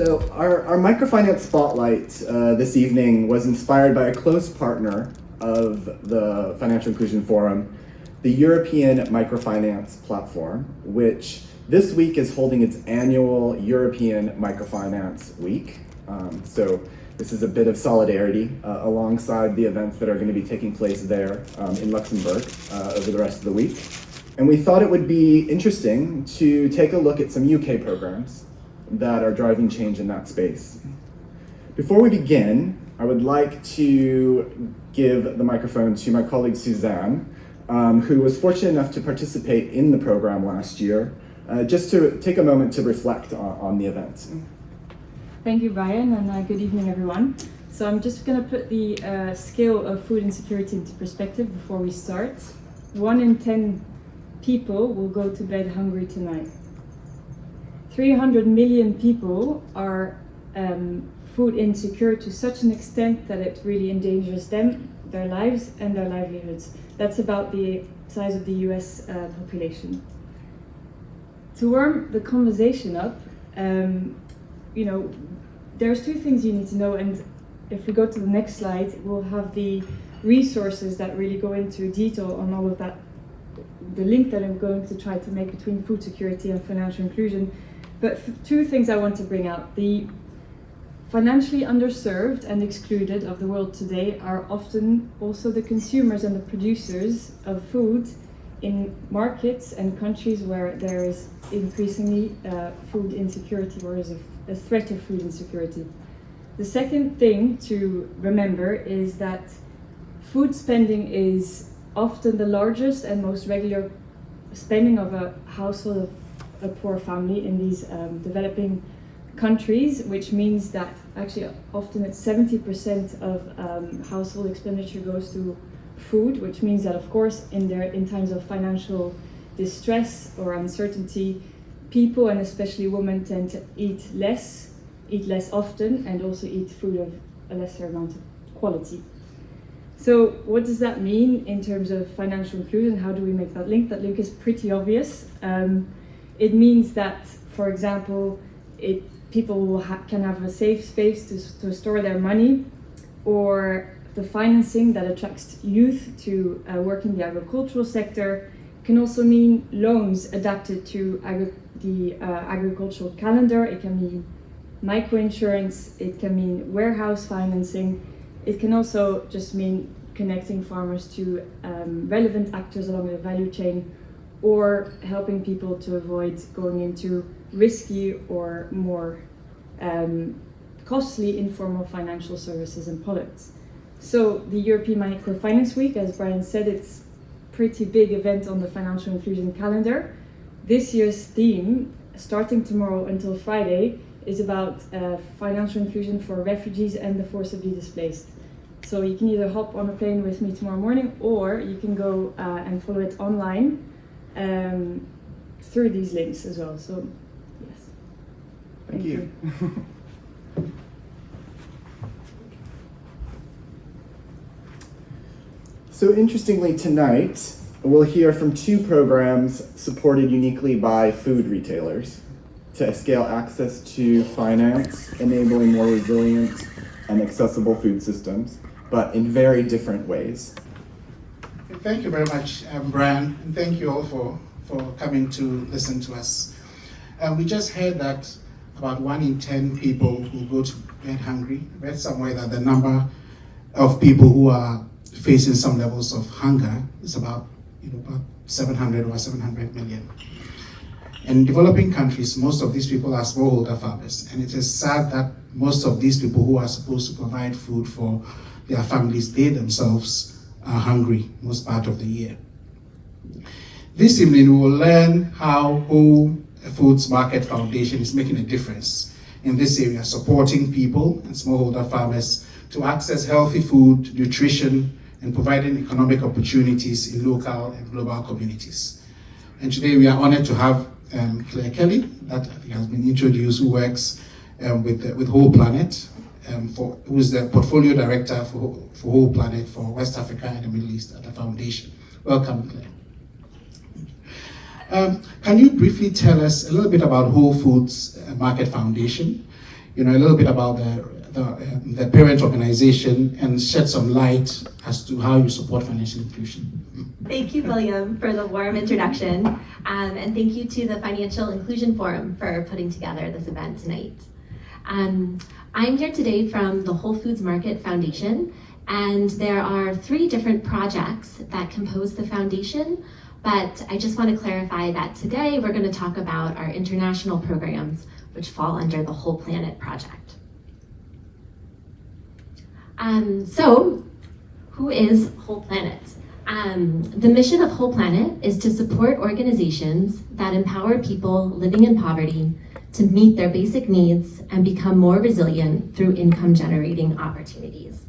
So our microfinance spotlight this evening was inspired by a close partner of the Financial Inclusion Forum, the European Microfinance Platform, which this week is holding its annual European Microfinance Week. So this is a bit of solidarity alongside the events that are going to be taking place there in Luxembourg over the rest of the week. And we thought it would be interesting to take a look at some UK programs that are driving change in that space. Before we begin, I would like to give the microphone to my colleague Suzanne, who was fortunate enough to participate in the program last year, just to take a moment to reflect on the event. Thank you, Brian, and good evening, everyone. So I'm just going to put the scale of food insecurity into perspective before we start. 1 in 10 people will go to bed hungry tonight. 300 million people are food insecure to such an extent that it really endangers them, their lives, and their livelihoods. That's about the size of the US population. To warm the conversation up, there's two things you need to know, and if we go to the next slide, we'll have the resources that really go into detail on all of that, the link that I'm going to try to make between food security and financial inclusion. But two things I want to bring out. The financially underserved and excluded of the world today are often also the consumers and the producers of food in markets and countries where there is increasingly food insecurity, or is a threat of food insecurity. The second thing to remember is that food spending is often the largest and most regular spending of a household of a poor family in these developing countries, which means that actually often it's 70% of household expenditure goes to food, which means that of course in times of financial distress or uncertainty, people and especially women tend to eat less often, and also eat food of a lesser amount of quality. So what does that mean in terms of financial inclusion? How do we make that link? That link is pretty obvious. It means that, for example, people can have a safe space to store their money, or the financing that attracts youth to work in the agricultural sector can also mean loans adapted to the agricultural calendar. It can mean microinsurance, it can mean warehouse financing. It can also just mean connecting farmers to relevant actors along the value chain, or helping people to avoid going into risky or more costly informal financial services and products. So the European Microfinance Week, as Brian said, it's a pretty big event on the financial inclusion calendar. This year's theme, starting tomorrow until Friday, is about financial inclusion for refugees and the forcibly displaced. So you can either hop on a plane with me tomorrow morning, or you can go and follow it online through these links as well. So, yes. Thank you. So interestingly, tonight we'll hear from two programs supported uniquely by food retailers to scale access to finance, enabling more resilient and accessible food systems, but in very different ways. Thank you very much, Brian, and thank you all for coming to listen to us. We just heard that about 1 in 10 people will go to bed hungry. I read somewhere that the number of people who are facing some levels of hunger is about 700 or 700 million. In developing countries, most of these people are smallholder farmers, and it is sad that most of these people who are supposed to provide food for their families, they themselves are hungry most part of the year. This evening, we will learn how Whole Foods Market Foundation is making a difference in this area, supporting people and smallholder farmers to access healthy food, nutrition, and providing economic opportunities in local and global communities. And today we are honored to have Claire Kelly, that I think has been introduced, who works with Whole Planet, who is the portfolio director for Whole Planet for West Africa and the Middle East at the foundation. Welcome, Claire. Can you briefly tell us a little bit about Whole Foods Market Foundation? a little bit about the parent organization and shed some light as to how you support financial inclusion. Thank you, William, for the warm introduction, and thank you to the Financial Inclusion Forum for putting together this event tonight. I'm here today from the Whole Foods Market Foundation, and there are 3 different projects that compose the foundation, but I just want to clarify that today we're going to talk about our international programs, which fall under the Whole Planet Project. So, who is Whole Planet? The mission of Whole Planet is to support organizations that empower people living in poverty to meet their basic needs and become more resilient through income-generating opportunities.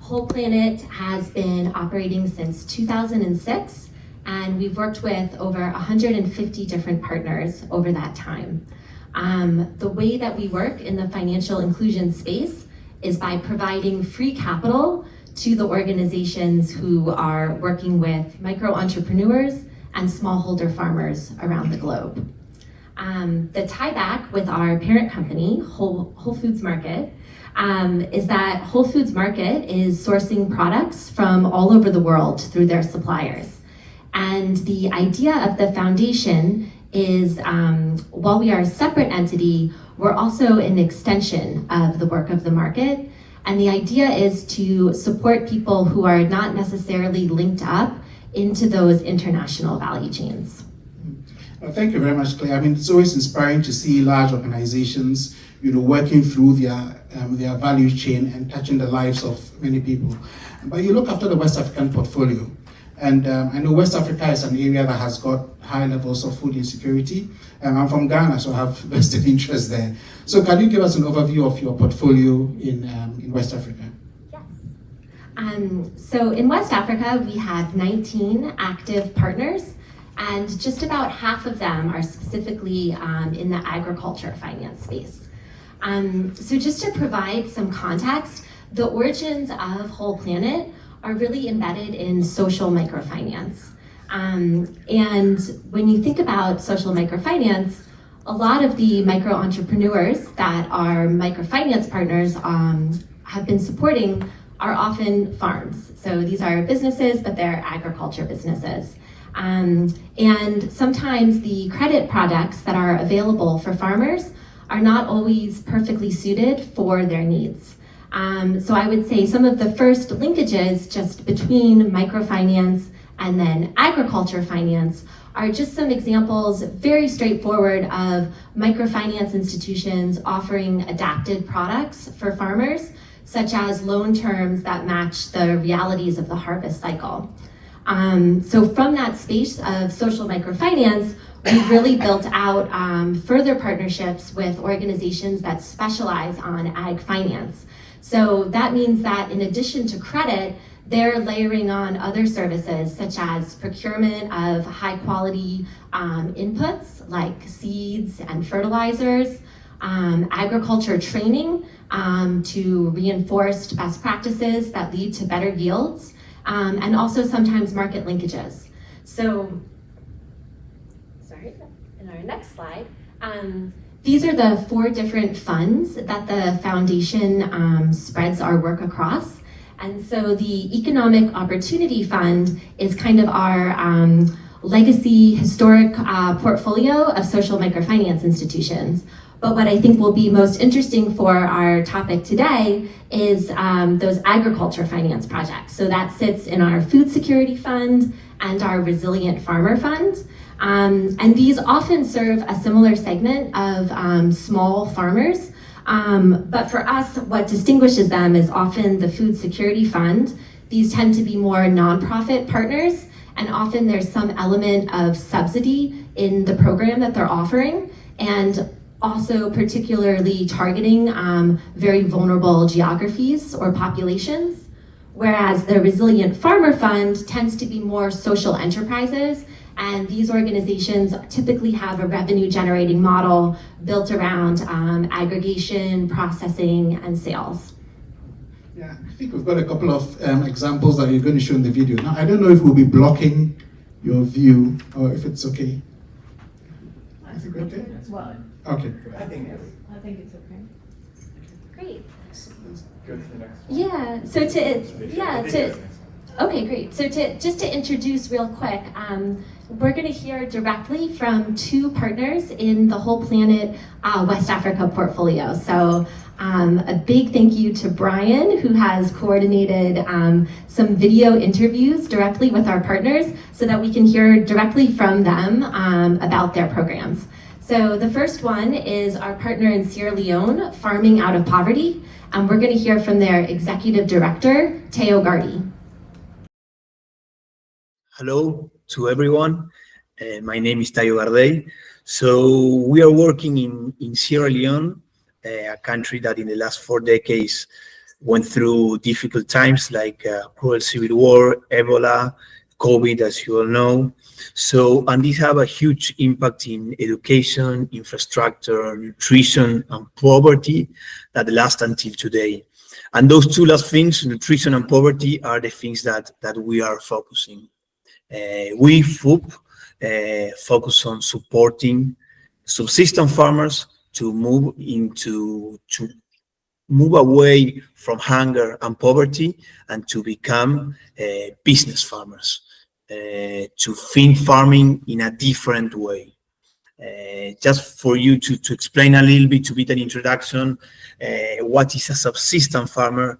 Whole Planet has been operating since 2006, and we've worked with over 150 different partners over that time. The way that we work in the financial inclusion space is by providing free capital to the organizations who are working with micro-entrepreneurs and smallholder farmers around the globe. The tieback with our parent company, Whole Foods Market, is that Whole Foods Market is sourcing products from all over the world through their suppliers. And the idea of the foundation is, while we are a separate entity, we're also an extension of the work of the market. And the idea is to support people who are not necessarily linked up into those international value chains. Well, thank you very much, Claire. I mean, it's always inspiring to see large organizations, working through their value chain and touching the lives of many people. But you look after the West African portfolio, and I know West Africa is an area that has got high levels of food insecurity. I'm from Ghana, so I have vested interest there. So can you give us an overview of your portfolio in West Africa? Yes. So in West Africa, we have 19 active partners, and just about half of them are specifically in the agriculture finance space. So just to provide some context, the origins of Whole Planet are really embedded in social microfinance. And when you think about social microfinance, a lot of the micro-entrepreneurs that our microfinance partners have been supporting are often farms. So these are businesses, but they're agriculture businesses. And sometimes the credit products that are available for farmers are not always perfectly suited for their needs. So I would say some of the first linkages just between microfinance and then agriculture finance are just some examples, very straightforward, of microfinance institutions offering adapted products for farmers, such as loan terms that match the realities of the harvest cycle. So from that space of social microfinance, we've really built out further partnerships with organizations that specialize on ag finance. So that means that in addition to credit, they're layering on other services such as procurement of high quality inputs like seeds and fertilizers, agriculture training to reinforce best practices that lead to better yields, and also sometimes market linkages. So, in our next slide, these are the 4 different funds that the foundation spreads our work across. And so the Economic Opportunity Fund is kind of our legacy historic portfolio of social microfinance institutions. But what I think will be most interesting for our topic today is those agriculture finance projects. So that sits in our Food Security Fund and our Resilient Farmer Fund. And these often serve a similar segment of small farmers. But for us, what distinguishes them is often the Food Security Fund. These tend to be more nonprofit partners, and often there's some element of subsidy in the program that they're offering, and also particularly targeting very vulnerable geographies or populations. Whereas the Resilient Farmer Fund tends to be more social enterprises, and these organizations typically have a revenue generating model built around aggregation, processing, and sales. Yeah, I think we've got a couple of examples that you're going to show in the video. Now, I don't know if we'll be blocking your view or if it's okay. Is it good day? Well, Okay. I think I think it's okay. Great. go to the next one. Yeah, so okay, great. So just to introduce real quick, we're going to hear directly from two partners in the Whole Planet West Africa portfolio. So a big thank you to Brian, who has coordinated some video interviews directly with our partners so that we can hear directly from them about their programs. So the first one is our partner in Sierra Leone, Farming Out of Poverty. And we're going to hear from their executive director, Teo Gardi. Hello to everyone. My name is Tayo Gardey. So we are working in Sierra Leone, a country that in the last 4 decades went through difficult times like cruel civil war, Ebola, COVID, as you all know. So, and these have a huge impact in education, infrastructure, nutrition, and poverty that last until today. And those two last things, nutrition and poverty, are the things that we are focusing. We, FIF, focus on supporting subsistence farmers to move away from hunger and poverty and to become business farmers, to think farming in a different way. Just for you to explain a little bit, to be an introduction, what is a subsistence farmer?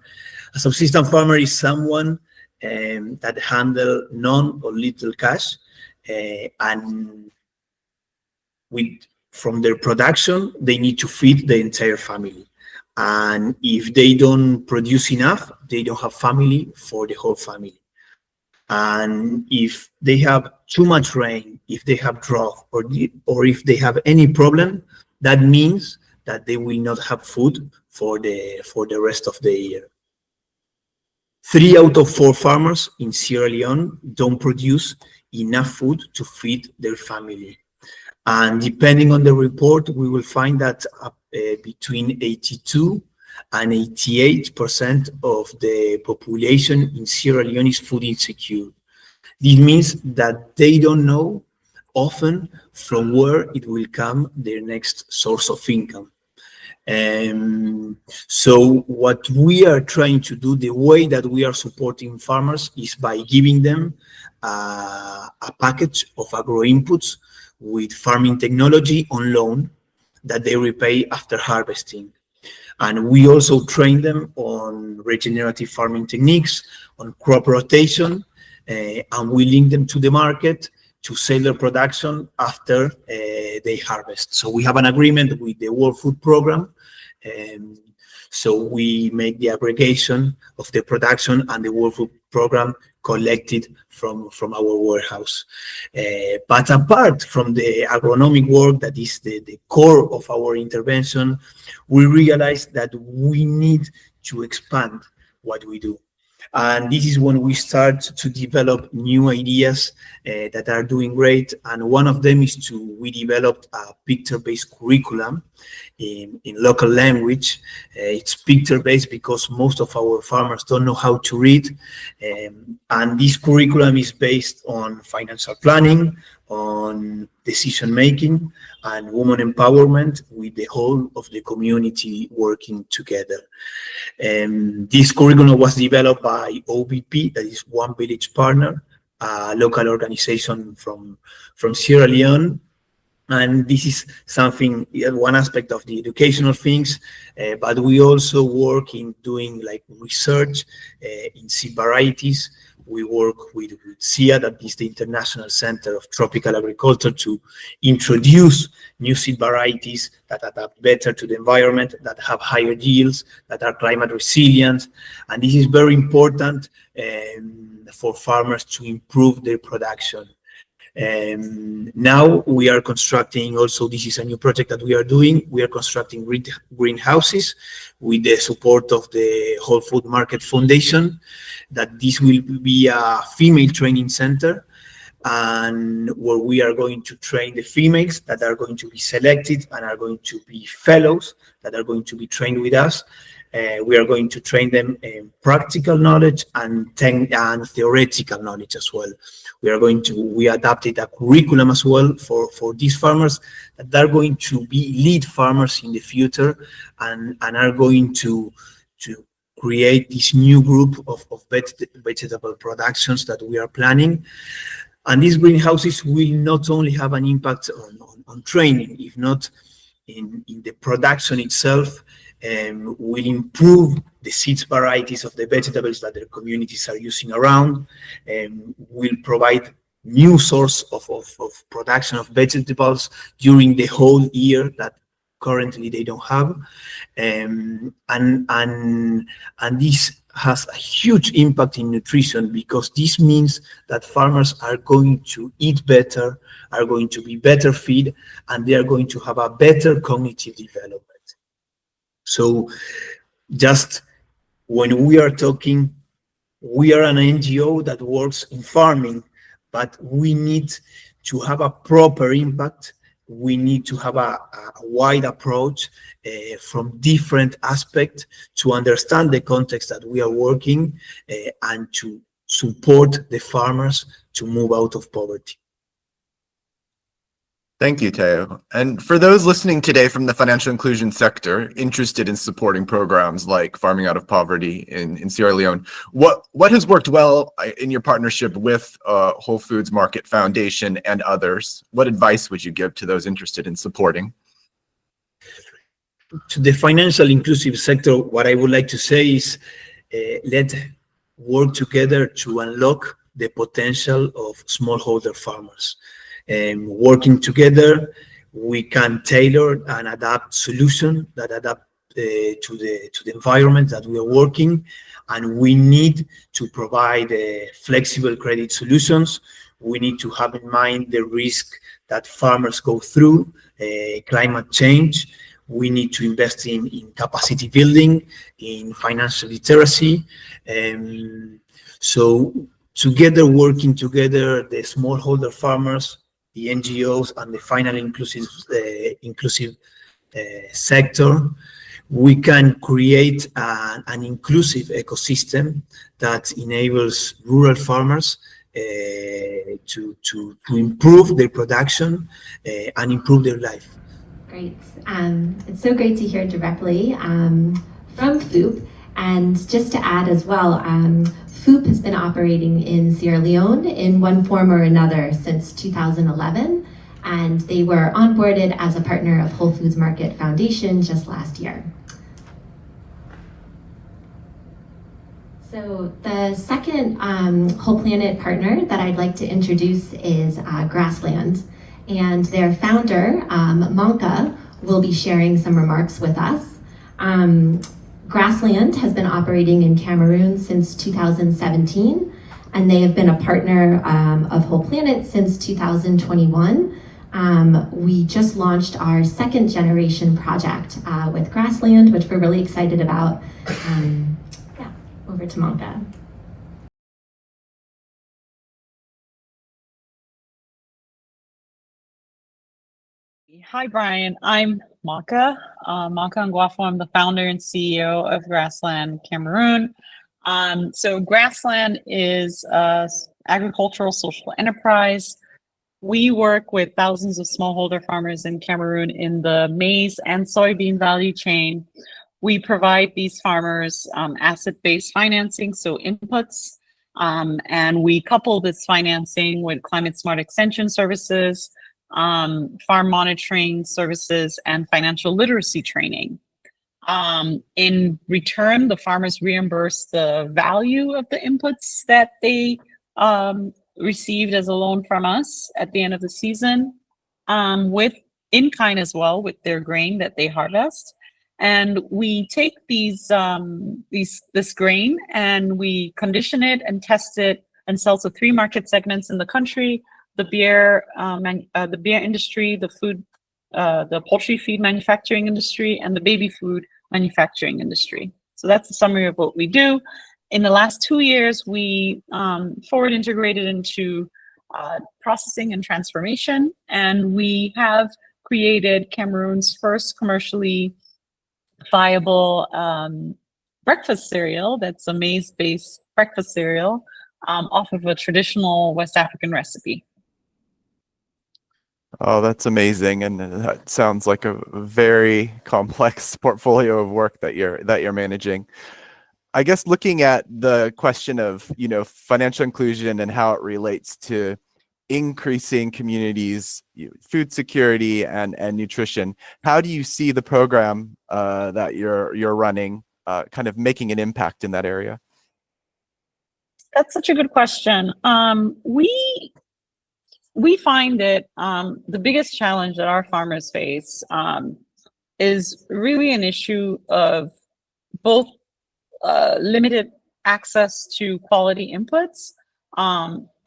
A subsistence farmer is someone that handle none or little cash, and from their production, they need to feed the entire family. And if they don't produce enough, they don't have family for the whole family. And if they have too much rain, if they have drought, or if they have any problem, that means that they will not have food for the rest of the year. 3 out of 4 farmers in Sierra Leone don't produce enough food to feed their family. And depending on the report, we will find that between 82 and 88% of the population in Sierra Leone is food insecure. This means that they don't know often from where it will come their next source of income. So what we are trying to do, the way that we are supporting farmers, is by giving them a package of agro inputs with farming technology on loan that they repay after harvesting. And we also train them on regenerative farming techniques, on crop rotation, and we link them to the market to sell their production after they harvest. So we have an agreement with the World Food Program. So we make the aggregation of the production, and the World Food Program collected from our warehouse. But apart from the agronomic work that is the core of our intervention, we realize that we need to expand what we do. And this is when we start to develop new ideas that are doing great. And one of them is we developed a picture-based curriculum in local language. It's picture-based because most of our farmers don't know how to read. And this curriculum is based on financial planning, on decision-making, and women empowerment, with the whole of the community working together. This curriculum was developed by OBP, that is One Village Partner, a local organization from Sierra Leone. And this is something, one aspect of the educational things, but we also work in doing like research in seed varieties. We work with SIA, that is the International Center of Tropical Agriculture, to introduce new seed varieties that adapt better to the environment, that have higher yields, that are climate resilient. And this is very important for farmers to improve their production. Now we are constructing, also this is a new project that we are doing, we are constructing greenhouses with the support of the Whole Food Market Foundation, that this will be a female training center, and where we are going to train the females that are going to be selected and are going to be fellows that are going to be trained with us We are going to train them in practical knowledge and theoretical knowledge as well. We adapted a curriculum as well for these farmers that are going to be lead farmers in the future and are going to create this new group of vegetable productions that we are planning. And these greenhouses will not only have an impact on training, if not in the production itself, will improve the seeds varieties of the vegetables that their communities are using around, will provide new source of production of vegetables during the whole year that currently they don't have, and this has a huge impact in nutrition, because this means that farmers are going to eat better, are going to be better fed, and they are going to have a better cognitive development. So just when we are talking, we are an NGO that works in farming, but we need to have a proper impact. We need to have a wide approach from different aspects to understand the context that we are working and to support the farmers to move out of poverty. Thank you, Teo. And for those listening today from the financial inclusion sector interested in supporting programs like Farming Out of Poverty in Sierra Leone, what has worked well in your partnership with Whole Foods Market Foundation and others? What advice would you give to those interested in supporting? To the financial inclusive sector, what I would like to say is let's work together to unlock the potential of smallholder farmers. Working together, we can tailor and adapt solutions that adapt to the environment that we are working, and we need to provide flexible credit solutions. We need to have in mind the risk that farmers go through, climate change. We need to invest in capacity building, in financial literacy. So together, working together, the smallholder farmers, the NGOs, and the final inclusive sector, we can create an inclusive ecosystem that enables rural farmers to improve their production and improve their life. Great. It's so great to hear directly from FIF. And just to add as well, FIF has been operating in Sierra Leone in one form or another since 2011, and they were onboarded as a partner of Whole Foods Market Foundation just last year. So the second Whole Planet partner that I'd like to introduce is Grassland, and their founder, Manka, will be sharing some remarks with us. Grassland has been operating in Cameroon since 2017, and they have been a partner of Whole Planet since 2021. We just launched our second generation project with Grassland, which we're really excited about. Yeah, over to Manka. Hi, Brian. I'm Maka Nguafo. I'm the founder and CEO of Grassland Cameroon. So Grassland is an agricultural social enterprise. We work with thousands of smallholder farmers in Cameroon in the maize and soybean value chain. We provide these farmers asset-based financing, so inputs, and we couple this financing with climate-smart extension services, farm monitoring services, and financial literacy training. In return, the farmers reimburse the value of the inputs that they received as a loan from us at the end of the season, with in-kind as well, with their grain that they harvest. And we take this grain and we condition it and test it and sell to 3 market segments in the country: the beer industry, the poultry feed manufacturing industry, and the baby food manufacturing industry. So that's a summary of what we do. In the last 2 years, we forward integrated into processing and transformation, and we have created Cameroon's first commercially viable breakfast cereal that's a maize-based breakfast cereal off of a traditional West African recipe. Oh, that's amazing, and that sounds like a very complex portfolio of work that you're managing. I guess looking at the question of, financial inclusion and how it relates to increasing communities' food security and nutrition, how do you see the program that you're running kind of making an impact in that area? That's such a good question. We find that the biggest challenge that our farmers face is really an issue of both limited access to quality inputs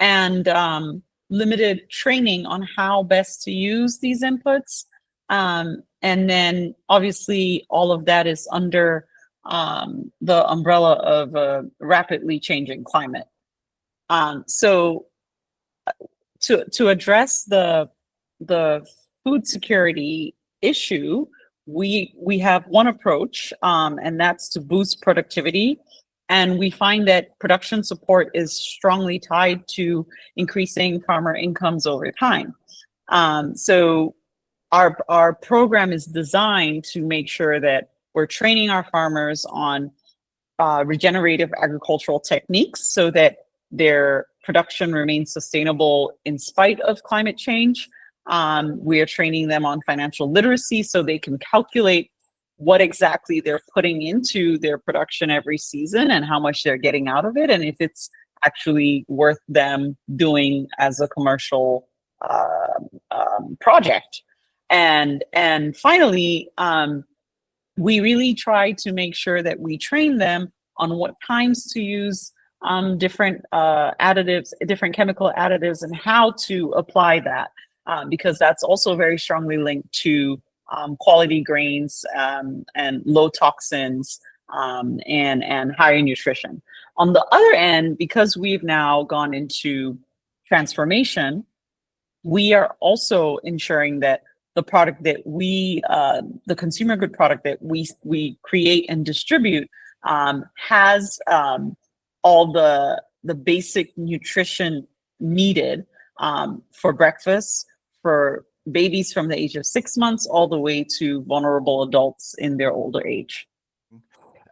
and limited training on how best to use these inputs. And then obviously all of that is under the umbrella of a rapidly changing climate. So to address the food security issue, we have one approach, and that's to boost productivity. And we find that production support is strongly tied to increasing farmer incomes over time. So our program is designed to make sure that we're training our farmers on regenerative agricultural techniques so that their production remains sustainable in spite of climate change. We are training them on financial literacy so they can calculate what exactly they're putting into their production every season and how much they're getting out of it, and if it's actually worth them doing as a commercial project. And finally, we really try to make sure that we train them on what times to use different additives, different chemical additives, and how to apply that, because that's also very strongly linked to quality grains and low toxins and higher nutrition. On the other end, because we've now gone into transformation, we are also ensuring that the product that the consumer good product that we create and distribute has all the basic nutrition needed for breakfast for babies from the age of 6 months all the way to vulnerable adults in their older age.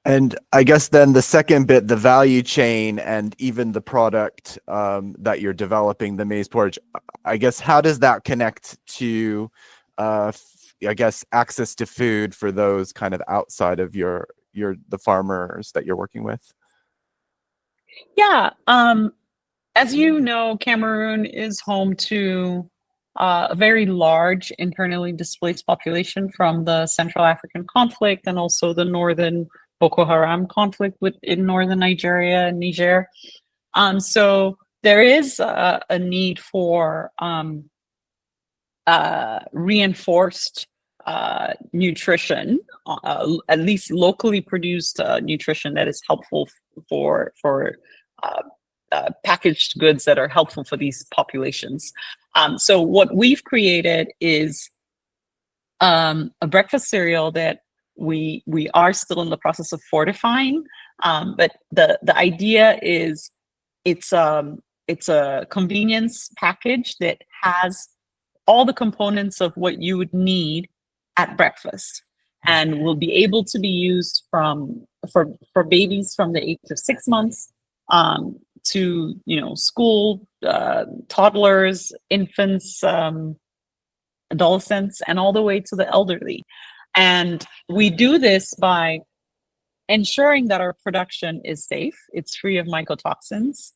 And I guess then the second bit, the value chain and even the product that you're developing, the maize porridge, I guess, how does that connect to, I guess, access to food for those kind of outside of the farmers that you're working with? Yeah, as you know, Cameroon is home to a very large internally displaced population from the Central African conflict and also the northern Boko Haram conflict in northern Nigeria and Niger. So there is a need for reinforced nutrition, at least locally produced nutrition that is helpful for packaged goods that are helpful for these populations. So what we've created is a breakfast cereal that we are still in the process of fortifying, but the idea is it's a convenience package that has all the components of what you would need at breakfast, and will be able to be used for babies from the age of 6 months to school, toddlers, infants, adolescents, and all the way to the elderly. And we do this by ensuring that our production is safe, it's free of mycotoxins,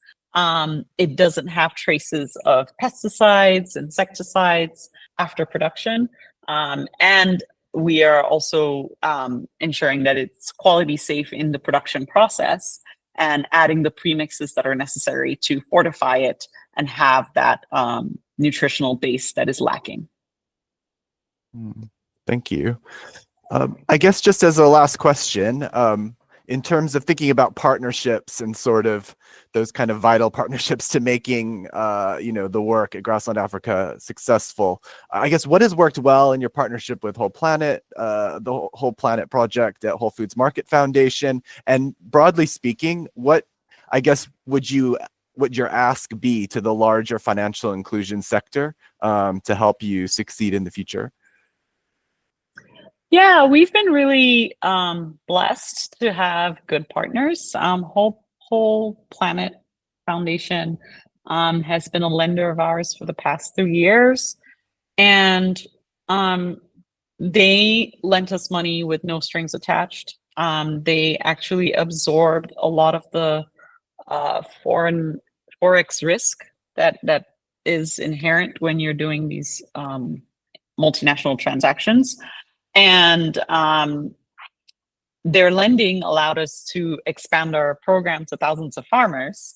it doesn't have traces of pesticides, insecticides after production, and we are also ensuring that it's quality safe in the production process and adding the premixes that are necessary to fortify it and have that nutritional base that is lacking. Thank you. I guess just as a last question, in terms of thinking about partnerships and sort of those kind of vital partnerships to making, the work at Grassland Africa successful, I guess what has worked well in your partnership with Whole Planet, the Whole Planet Project at Whole Foods Market Foundation, and broadly speaking, what I guess would your ask be to the larger financial inclusion sector to help you succeed in the future? Yeah, we've been really blessed to have good partners. Whole Planet Foundation has been a lender of ours for the past 3 years, and they lent us money with no strings attached. They actually absorbed a lot of the foreign forex risk that is inherent when you're doing these multinational transactions. And their lending allowed us to expand our program to thousands of farmers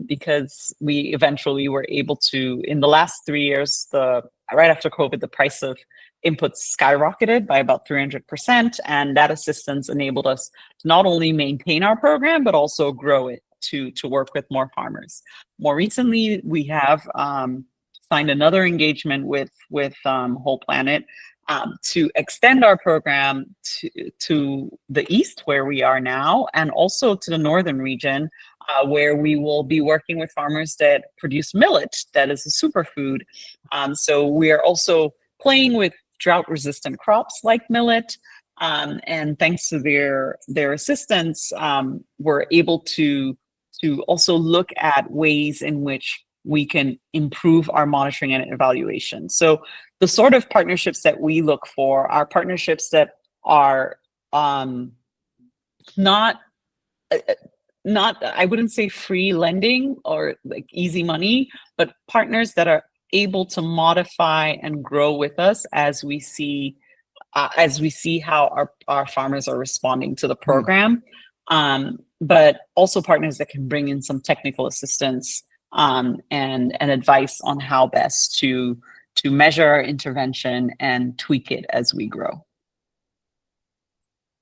because we eventually were able to, in the last 3 years, right after COVID, the price of inputs skyrocketed by about 300%. And that assistance enabled us to not only maintain our program, but also grow it to work with more farmers. More recently, we have signed another engagement with Whole Planet to extend our program to the east where we are now, and also to the northern region where we will be working with farmers that produce millet, that is a superfood. So we are also playing with drought-resistant crops like millet, and thanks to their assistance, we're able to also look at ways in which we can improve our monitoring and evaluation. So the sort of partnerships that we look for are partnerships that are not, I wouldn't say free lending or like easy money, but partners that are able to modify and grow with us as we see how our farmers are responding to the program. But also partners that can bring in some technical assistance and advice on how best to measure our intervention and tweak it as we grow.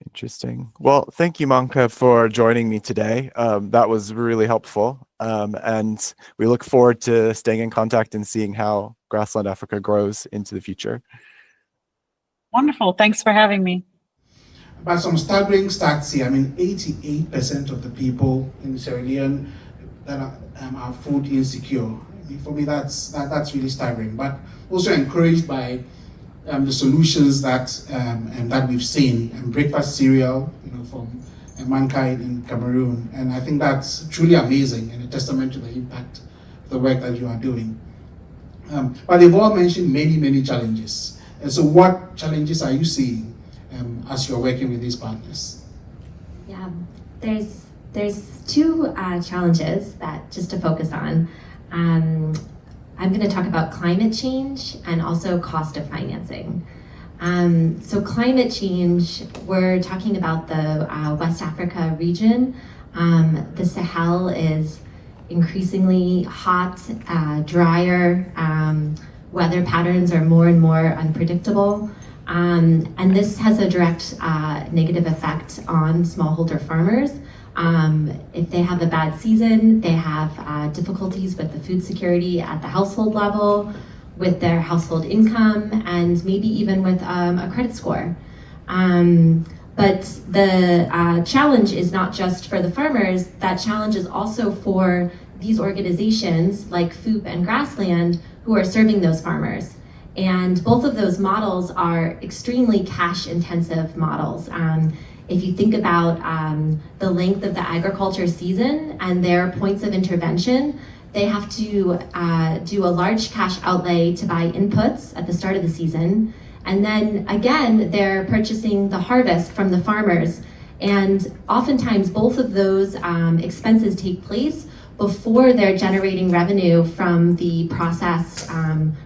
Interesting. Well, thank you, Manka, for joining me today. That was really helpful. And we look forward to staying in contact and seeing how Grassland Africa grows into the future. Wonderful. Thanks for having me. But some staggering stats here. I mean, 88% of the people in Sierra Leone that are food insecure. I mean, for me, that's really staggering. But also encouraged by the solutions that we've seen, and breakfast cereal, from mankind in Cameroon, and I think that's truly amazing and a testament to the impact of the work that you are doing. But they've all mentioned many challenges. And so, what challenges are you seeing as you're working with these partners? Yeah, there's two challenges that just to focus on. I'm going to talk about climate change and also cost of financing. So climate change, we're talking about the West Africa region. The Sahel is increasingly hot, drier. Weather patterns are more and more unpredictable. And this has a direct negative effect on smallholder farmers. If they have a bad season, they have difficulties with the food security at the household level, with their household income, and maybe even with a credit score. But the challenge is not just for the farmers, that challenge is also for these organizations like FIF and Grassland who are serving those farmers. And both of those models are extremely cash intensive models. If you think about the length of the agriculture season and their points of intervention, they have to do a large cash outlay to buy inputs at the start of the season. And then again, they're purchasing the harvest from the farmers. And oftentimes both of those expenses take place before they're generating revenue from the processed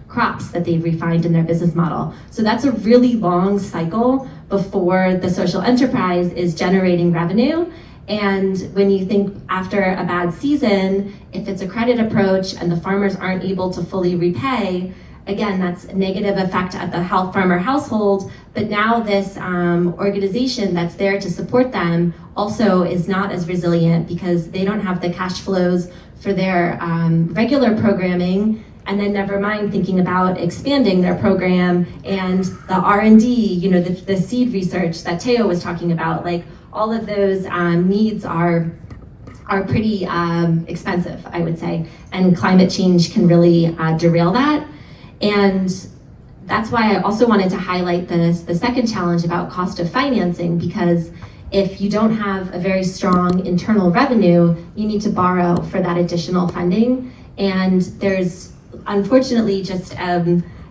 crops that they've refined in their business model. So that's a really long cycle before the social enterprise is generating revenue. And when you think after a bad season, if it's a credit approach and the farmers aren't able to fully repay, again, that's a negative effect at the farmer household, but now this organization that's there to support them also is not as resilient because they don't have the cash flows for their regular programming, and then never mind thinking about expanding their program and the R&D, the seed research that Teo was talking about. Like, all of those needs are pretty expensive, I would say, and climate change can really derail that. And that's why I also wanted to highlight the second challenge about cost of financing, because if you don't have a very strong internal revenue, you need to borrow for that additional funding. And there's unfortunately just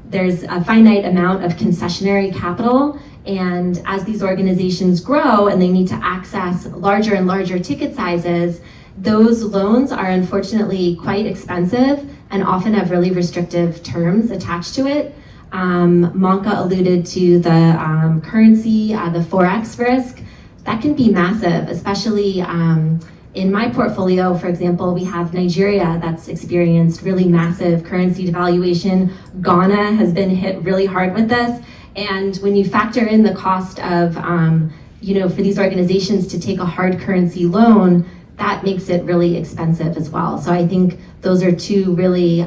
there's a finite amount of concessionary capital. And as these organizations grow and they need to access larger and larger ticket sizes, those loans are unfortunately quite expensive and often have really restrictive terms attached to it. Monka alluded to the currency, the Forex risk. That can be massive, especially in my portfolio, for example, we have Nigeria that's experienced really massive currency devaluation. Ghana has been hit really hard with this. And when you factor in the cost of, for these organizations to take a hard currency loan, that makes it really expensive as well. So I think those are two really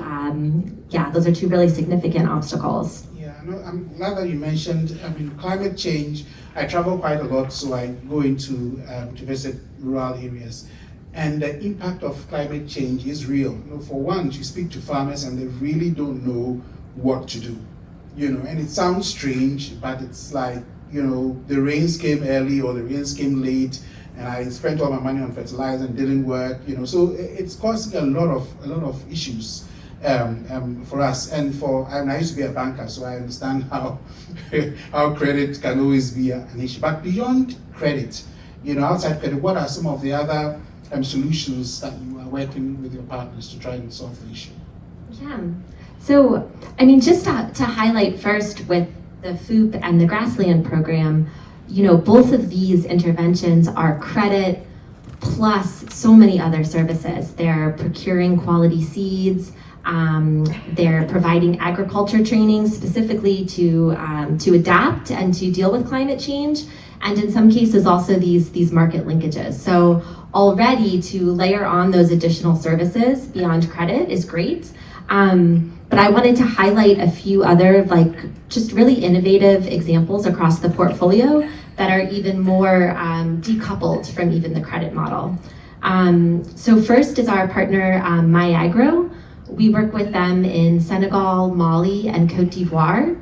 significant obstacles. Yeah, no, I'm glad that you mentioned, climate change. I travel quite a lot, so I go into to visit rural areas. And the impact of climate change is real. For one, you speak to farmers and they really don't know what to do. And it sounds strange, but it's like, the rains came early or the rains came late, and I spent all my money on fertilizer and didn't work. So it's causing a lot of issues for us. And I used to be a banker, so I understand how how credit can always be an issue. But beyond credit, outside credit, what are some of the other solutions that you are working with your partners to try and solve the issue? Yeah. So, just to highlight first with the FIF and the grassland program, both of these interventions are credit plus so many other services. They're procuring quality seeds, they're providing agriculture training specifically to adapt and to deal with climate change, and in some cases also these market linkages. So already to layer on those additional services beyond credit is great. But I wanted to highlight a few other just really innovative examples across the portfolio that are even more decoupled from even the credit model. So first is our partner MyAgro. We work with them in Senegal, Mali, and Cote d'Ivoire.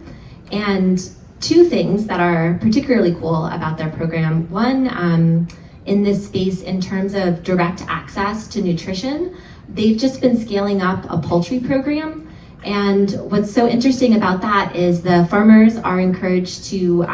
And two things that are particularly cool about their program. One, in this space in terms of direct access to nutrition, they've just been scaling up a poultry program. And what's so interesting about that is the farmers are encouraged to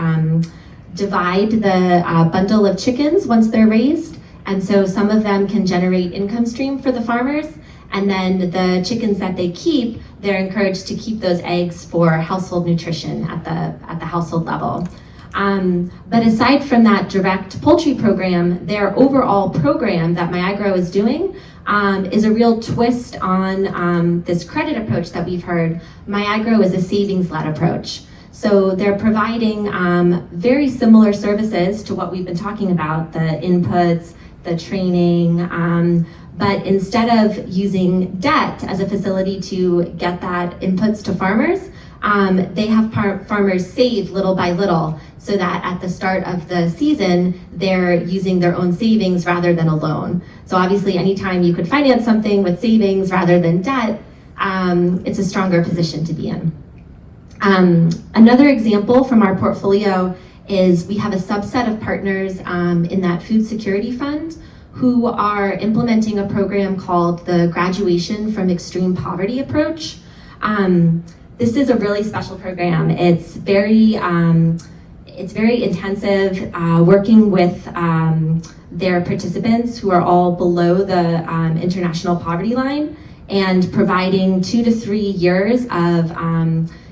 divide the bundle of chickens once they're raised. And so some of them can generate income stream for the farmers. And then the chickens that they keep, they're encouraged to keep those eggs for household nutrition at the household level. But aside from that direct poultry program, their overall program that MyAgro is doing is a real twist on this credit approach that we've heard. MyAgro is a savings-led approach. So they're providing very similar services to what we've been talking about, the inputs, the training, but instead of using debt as a facility to get that inputs to farmers, they have farmers save little by little so that at the start of the season, they're using their own savings rather than a loan. So obviously, anytime you could finance something with savings rather than debt, it's a stronger position to be in. Another example from our portfolio is we have a subset of partners in that food security fund who are implementing a program called the Graduation from Extreme Poverty approach. This is a really special program. It's very intensive, working with their participants who are all below the international poverty line, and providing 2 to 3 years of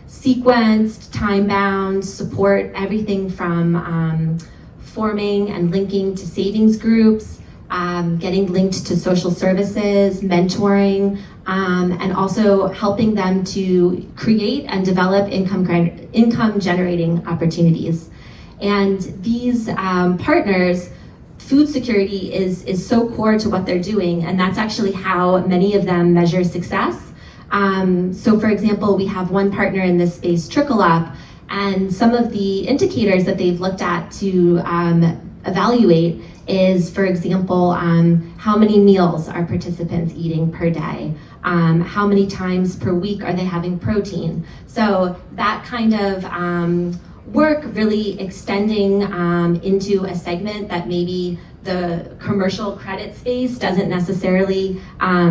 sequenced, time-bound support, everything from forming and linking to savings groups, getting linked to social services, mentoring, and also helping them to create and develop income generating opportunities. And these partners, food security is so core to what they're doing, and that's actually how many of them measure success. So for example, we have one partner in this space, Trickle Up, and some of the indicators that they've looked at to evaluate is, for example, how many meals are participants eating per day? How many times per week are they having protein? So that kind of work really extending into a segment that maybe the commercial credit space doesn't necessarily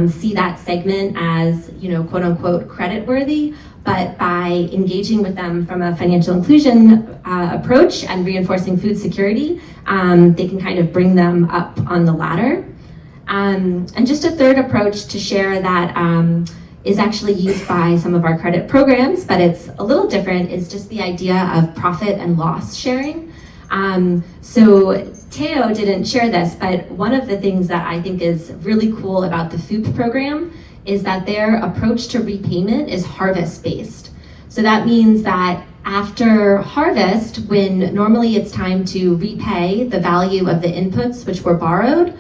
see that segment as, quote unquote, credit worthy, but by engaging with them from a financial inclusion approach and reinforcing food security, they can kind of bring them up on the ladder. And just a third approach to share that is actually used by some of our credit programs, but it's a little different, is just the idea of profit and loss sharing. So Teo didn't share this, but one of the things that I think is really cool about the FIF program is that their approach to repayment is harvest-based. So that means that after harvest, when normally it's time to repay the value of the inputs which were borrowed,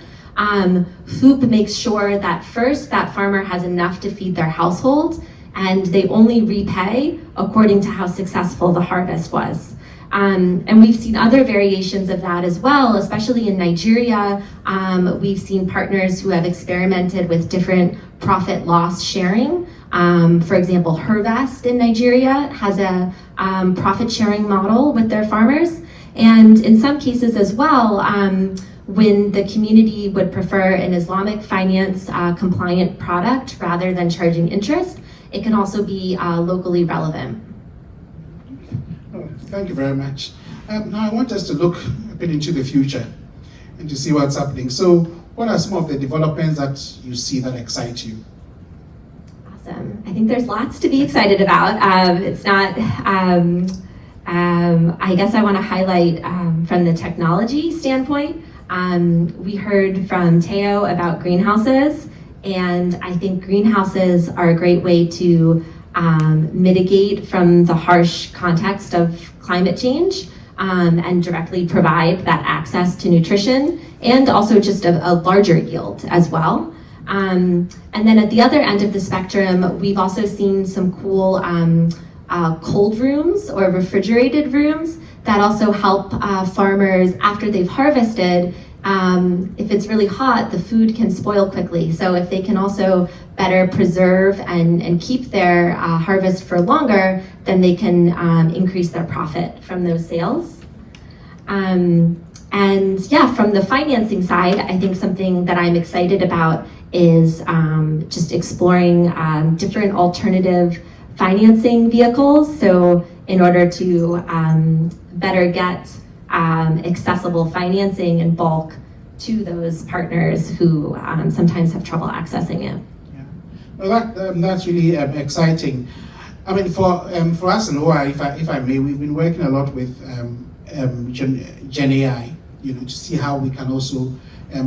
FIF makes sure that first that farmer has enough to feed their household, and they only repay according to how successful the harvest was. And we've seen other variations of that as well, especially in Nigeria. We've seen partners who have experimented with different profit loss sharing. For example, Hervest in Nigeria has a profit sharing model with their farmers. And in some cases as well, when the community would prefer an Islamic finance compliant product rather than charging interest, it can also be locally relevant. Thank you very much. Now I want us to look a bit into the future and to see what's happening. So what are some of the developments that you see that excite you? Awesome. I think there's lots to be excited about. It's not, I guess I want to highlight from the technology standpoint. We heard from Teo about greenhouses, and I think greenhouses are a great way to mitigate from the harsh context of climate change and directly provide that access to nutrition and also just a larger yield as well. And then at the other end of the spectrum, we've also seen some cool cold rooms or refrigerated rooms that also help farmers after they've harvested. If it's really hot, the food can spoil quickly. So if they can also better preserve and keep their harvest for longer, then they can increase their profit from those sales. And yeah, from the financing side, I think something that I'm excited about is just exploring different alternative financing vehicles. So in order to better get accessible financing in bulk to those partners who sometimes have trouble accessing it. Yeah, well, that's really exciting. I mean, for us in OI, if I may, we've been working a lot with Gen AI, to see how we can also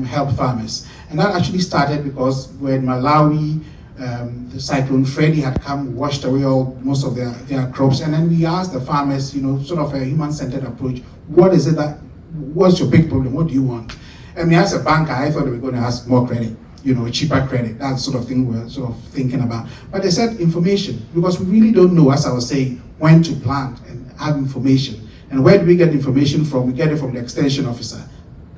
help farmers. And that actually started because when Malawi, the cyclone Freddy had come, washed away most of their crops, and then we asked the farmers, sort of a human-centered approach. What's your big problem? What do you want? I mean, as a banker, I thought they were going to ask more credit, cheaper credit. That sort of thing we're sort of thinking about. But they said information, because we really don't know, as I was saying, when to plant and have information. And where do we get information from? We get it from the extension officer.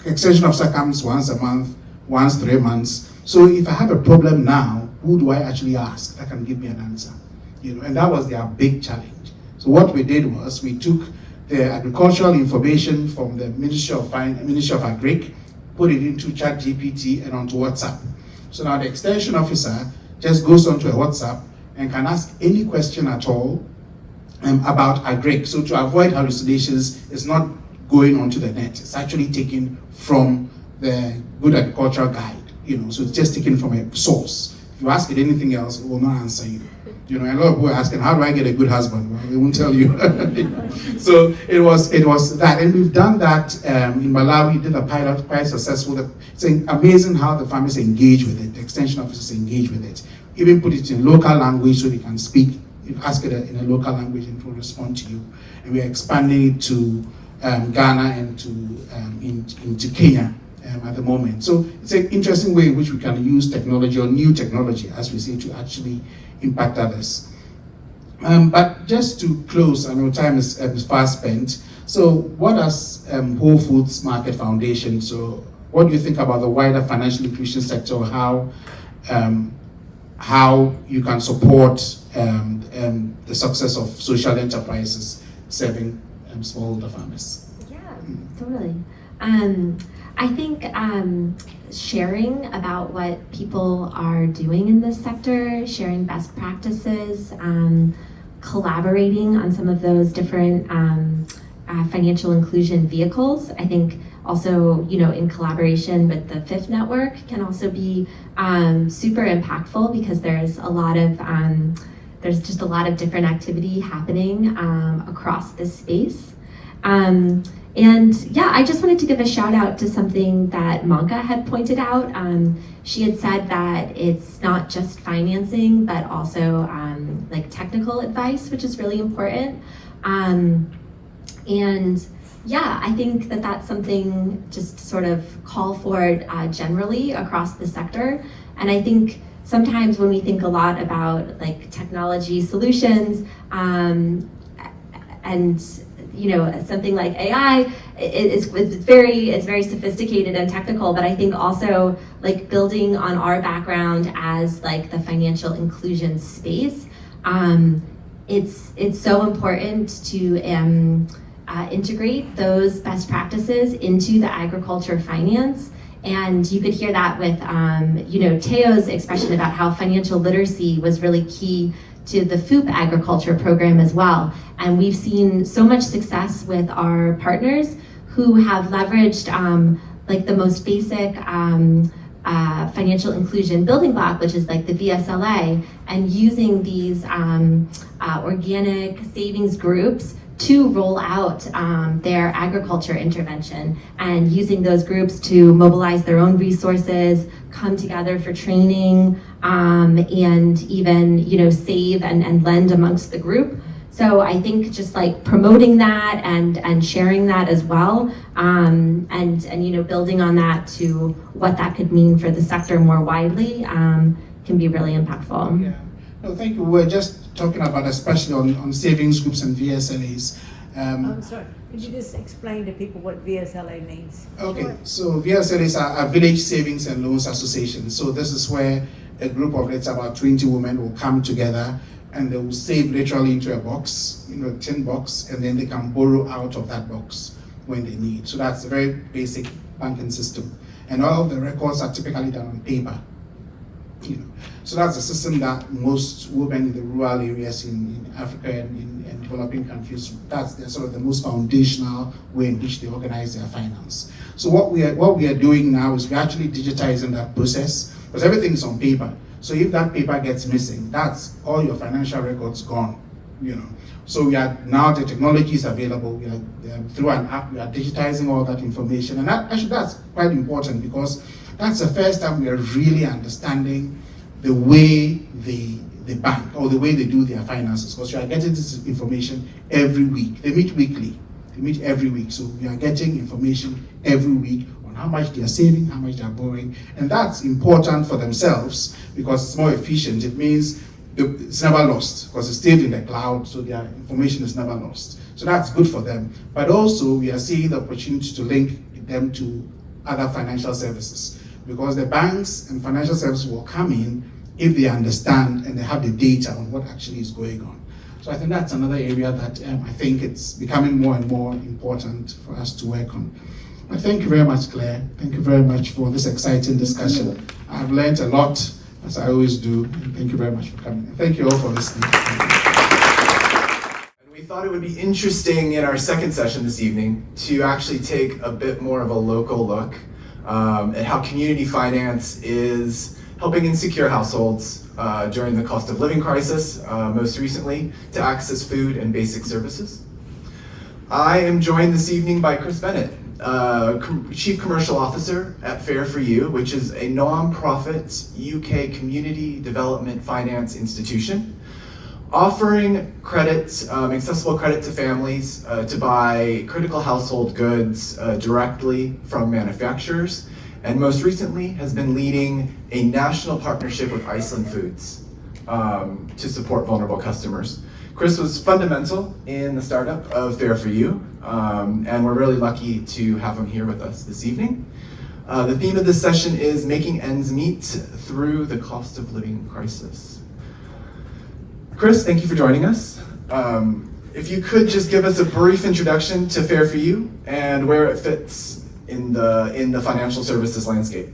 The extension officer comes once a month, once 3 months. So if I have a problem now, who do I actually ask that can give me an answer? And that was their big challenge. So what we did was we took the agricultural information from the Ministry of Agric, put it into ChatGPT and onto WhatsApp. So now the extension officer just goes onto a WhatsApp and can ask any question at all about Agric. So to avoid hallucinations, it's not going onto the net. It's actually taken from the Good Agricultural Guide. So it's just taken from a source. If you ask it anything else, it will not answer you. You know, and a lot of people are asking, how do I get a good husband? Well, they won't tell you. So it was that, and we've done that in Malawi. Did a pilot, quite successful. It's amazing how the farmers engage with it. The extension officers engage with it. Even put it in local language so they can speak. You ask it in a local language and it will respond to you. And we are expanding it to Ghana and to into Kenya at the moment. So it's an interesting way in which we can use technology, or new technology, as we say, to actually impact others. But just to close, I know time is fast spent. So what does Whole Foods Market Foundation, so what do you think about the wider financial inclusion sector, or how you can support the success of social enterprises serving smallholder farmers? Yeah, totally. I think sharing about what people are doing in this sector, sharing best practices, collaborating on some of those different financial inclusion vehicles. I think also, in collaboration with the FIF network can also be super impactful, because there's a lot of there's just a lot of different activity happening across this space. And yeah, I just wanted to give a shout out to something that Manka had pointed out. She had said that it's not just financing, but also like technical advice, which is really important. And yeah, I think that that's something just to sort of call for generally across the sector. And I think sometimes when we think a lot about like technology solutions, and something like AI, it's very sophisticated and technical, but I think also like building on our background as like the financial inclusion space, it's so important to integrate those best practices into the agriculture finance. And you could hear that with Teo's expression about how financial literacy was really key to the FIF agriculture program as well. And we've seen so much success with our partners who have leveraged like the most basic financial inclusion building block, which is like the VSLA, and using these organic savings groups to roll out their agriculture intervention, and using those groups to mobilize their own resources, come together for training, and even save and lend amongst the group. So I think just like promoting that and sharing that as well, and building on that to what that could mean for the sector more widely, can be really impactful. Yeah. No, thank you. We're just talking about especially on savings groups and VSLAs. I'm sorry, could you just explain to people what VSLA means? Okay, so VSLAs are Village Savings and Loans Associations. So this is where a group of, let's say, about 20 women will come together, and they will save literally into a box, a tin box, and then they can borrow out of that box when they need. So that's a very basic banking system. And all of the records are typically done on paper. So that's a system that most women in the rural areas in Africa and in developing countries, that's sort of the most foundational way in which they organize their finance. So what we are doing now is we're actually digitizing that process, because everything's on paper. So if that paper gets missing, that's all your financial records gone. So we are now, the technology is available. We are through an app, we are digitizing all that information, and that's quite important, because that's the first time we are really understanding the way they bank, or the way they do their finances, because you are getting this information every week. They meet weekly. They meet every week. So we are getting information every week on how much they are saving, how much they are borrowing, and that's important for themselves because it's more efficient. It means it's never lost because it's still in the cloud, so their information is never lost. So that's good for them. But also we are seeing the opportunity to link them to other financial services, because the banks and financial services will come in if they understand and they have the data on what actually is going on. So I think that's another area that I think it's becoming more and more important for us to work on. But thank you very much, Claire. Thank you very much for this exciting discussion. I've learned a lot, as I always do, and thank you very much for coming. And thank you all for listening. We thought it would be interesting in our second session this evening to actually take a bit more of a local look at how community finance is helping insecure households during the cost of living crisis, most recently, to access food and basic services. I am joined this evening by Chris Bennett, Chief Commercial Officer at Fair for You, which is a non-profit UK community development finance institution, offering credit, accessible credit to families to buy critical household goods directly from manufacturers, and most recently has been leading a national partnership with Iceland Foods to support vulnerable customers. Chris was fundamental in the startup of Fair for You, and we're really lucky to have him here with us this evening. The theme of this session is making ends meet through the cost of living crisis. Chris, thank you for joining us. If you could just give us a brief introduction to Fair for You and where it fits in the financial services landscape.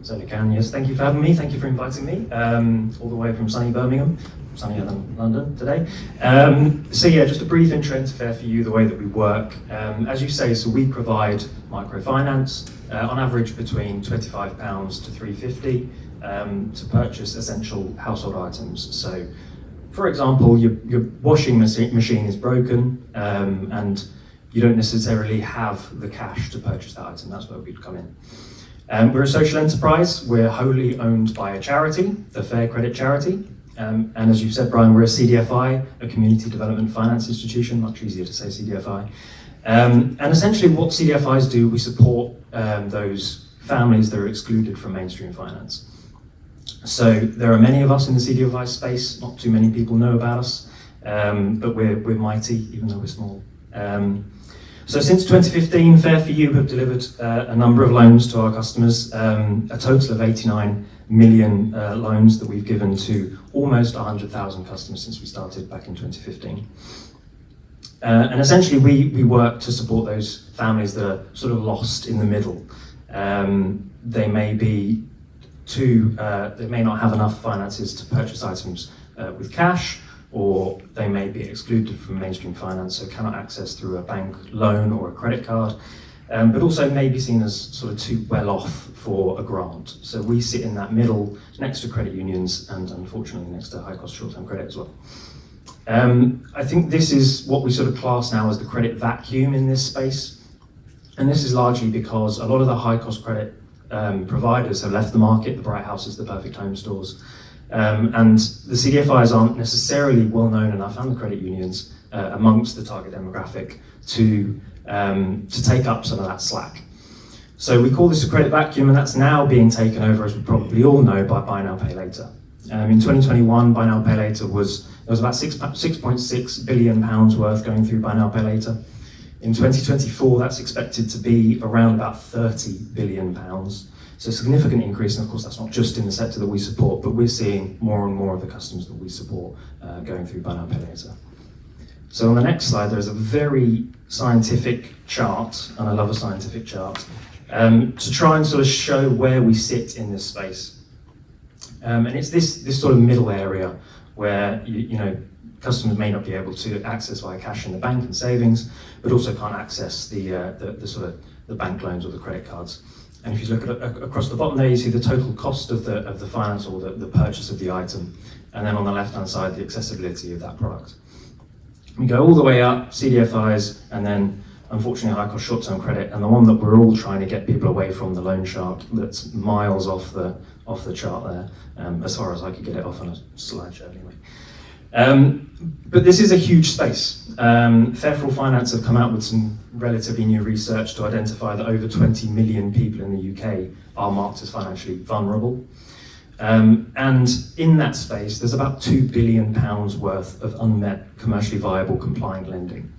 Certainly can, yes. Thank you for having me. Thank you for inviting me, all the way from sunny Birmingham, sunnier than London today. So yeah, just a brief intro into Fair for You, the way that we work. As you say, so we provide microfinance, on average between £25 to £350 to purchase essential household items. So, for example, your washing machine is broken and you don't necessarily have the cash to purchase that item. That's where we'd come in. We're a social enterprise. We're wholly owned by a charity, the Fair Credit Charity. And as you've said, Brian, we're a CDFI, a community development finance institution, much easier to say CDFI. And essentially what CDFIs do, we support those families that are excluded from mainstream finance. So there are many of us in the CDFI space, not too many people know about us, but we're mighty, even though we're small. So since 2015, Fair for You have delivered a number of loans to our customers, a total of 89 million loans that we've given to almost 100,000 customers since we started back in 2015. And essentially we work to support those families that are sort of lost in the middle. They may be they may not have enough finances to purchase items with cash, or they may be excluded from mainstream finance, so cannot access through a bank loan or a credit card, but also may be seen as sort of too well off for a grant. So we sit in that middle next to credit unions and unfortunately next to high cost short-term credit as well. I think this is what we sort of class now as the credit vacuum in this space. And this is largely because a lot of the high cost credit providers have left the market, the Bright Houses, the Perfect Home stores. And the CDFIs aren't necessarily well known enough, and the credit unions, amongst the target demographic to take up some of that slack. So we call this a credit vacuum, and that's now being taken over, as we probably all know, by Buy Now Pay Later. In 2021, Buy Now Pay Later there was about £6.6 billion worth going through Buy Now Pay Later. In 2024, that's expected to be around about £30 billion. So a significant increase, and of course that's not just in the sector that we support, but we're seeing more and more of the customers that we support going through Buy Now Pay Later. So on the next slide, there's a very scientific chart, and I love a scientific chart, to try and sort of show where we sit in this space. And it's this sort of middle area where you know customers may not be able to access via cash in the bank and savings, but also can't access the sort of the bank loans or the credit cards. And if you look at across the bottom there, you see the total cost of the finance or the purchase of the item, and then on the left-hand side, the accessibility of that product. We go all the way up, CDFIs, and then unfortunately high-cost short-term credit, and the one that we're all trying to get people away from, the loan shark, that's miles off the chart there, as far as I could get it off on a slideshow anyway. But this is a huge space. Fair for All Finance have come out with some relatively new research to identify that over 20 million people in the UK are marked as financially vulnerable. And in that space, there's about £2 billion worth of unmet, commercially viable, compliant lending.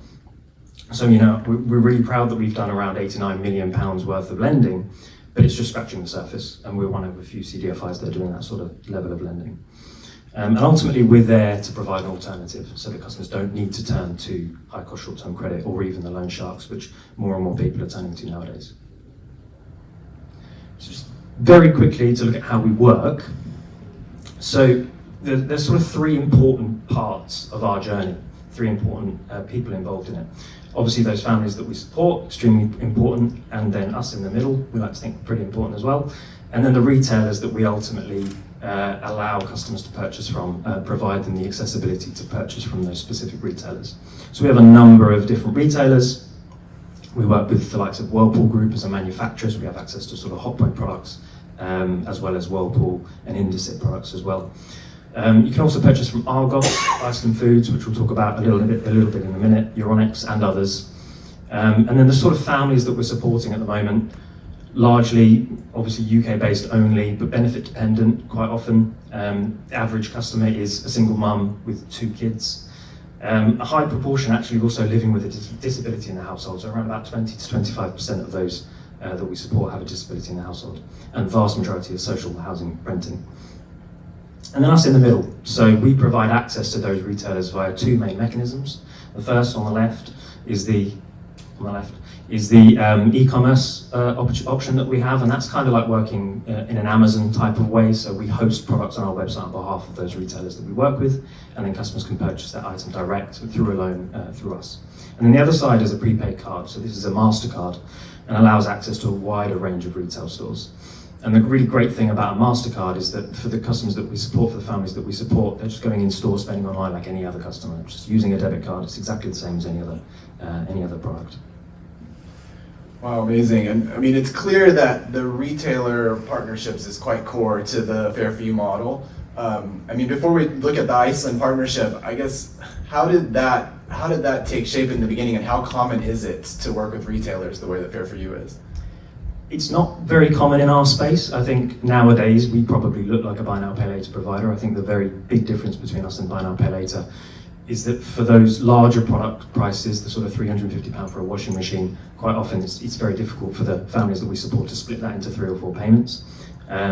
So, you know, we're really proud that we've done around £89 million worth of lending, but it's just scratching the surface, and we're one of a few CDFIs that are doing that sort of level of lending. And ultimately, we're there to provide an alternative so that customers don't need to turn to high-cost short-term credit or even the loan sharks, which more and more people are turning to nowadays. So just very quickly to look at how we work. So there's sort of three important parts of our journey, three important people involved in it. Obviously, those families that we support, extremely important, and then us in the middle, we like to think pretty important as well. And then the retailers that we ultimately allow customers to purchase from, provide them the accessibility to purchase from those specific retailers. So we have a number of different retailers. We work with the likes of Whirlpool Group as a manufacturer, so we have access to sort of Hotpoint products, as well as Whirlpool and Indesit products as well. You can also purchase from Argos, Iceland Foods, which we'll talk about a little bit in a minute, Euronics and others. And then the sort of families that we're supporting at the moment, largely, obviously UK-based only, but benefit dependent quite often. The average customer is a single mum with 2 kids. A high proportion actually also living with a disability in the household, so around about 20 to 25% of those that we support have a disability in the household, and the vast majority is social housing renting. And then us in the middle, so we provide access to those retailers via 2 main mechanisms. The first on the left is the e-commerce option that we have, and that's kind of like working in an Amazon type of way. So we host products on our website on behalf of those retailers that we work with, and then customers can purchase that item direct through a loan through us. And then the other side is a prepaid card. So this is a MasterCard and allows access to a wider range of retail stores. And the really great thing about a MasterCard is that for the customers that we support, for the families that we support, they're just going in store, spending online like any other customer, just using a debit card. It's exactly the same as any other product. Wow, amazing. And I mean, it's clear that the retailer partnerships is quite core to the Fair for You model. I mean, before we look at the Iceland partnership, I guess, how did that take shape in the beginning, and how common is it to work with retailers the way that Fair for You is? It's not very common in our space. I think nowadays we probably look like a buy now, pay later provider. I think the very big difference between us and buy now, pay later is that for those larger product prices, the sort of £350 for a washing machine, quite often it's very difficult for the families that we support to split that into 3 or 4 payments.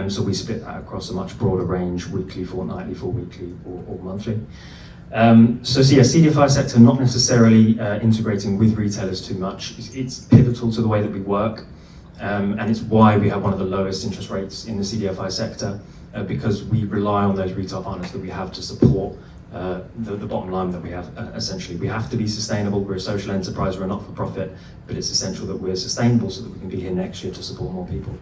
So we split that across a much broader range, weekly, fortnightly, 4-weekly, or monthly. So yeah, CDFI sector not necessarily integrating with retailers too much. It's pivotal to the way that we work. And it's why we have one of the lowest interest rates in the CDFI sector, because we rely on those retail partners that we have to support the bottom line that we have. Essentially, we have to be sustainable. We're a social enterprise, we're a not-for-profit, but it's essential that we're sustainable so that we can be here next year to support more people.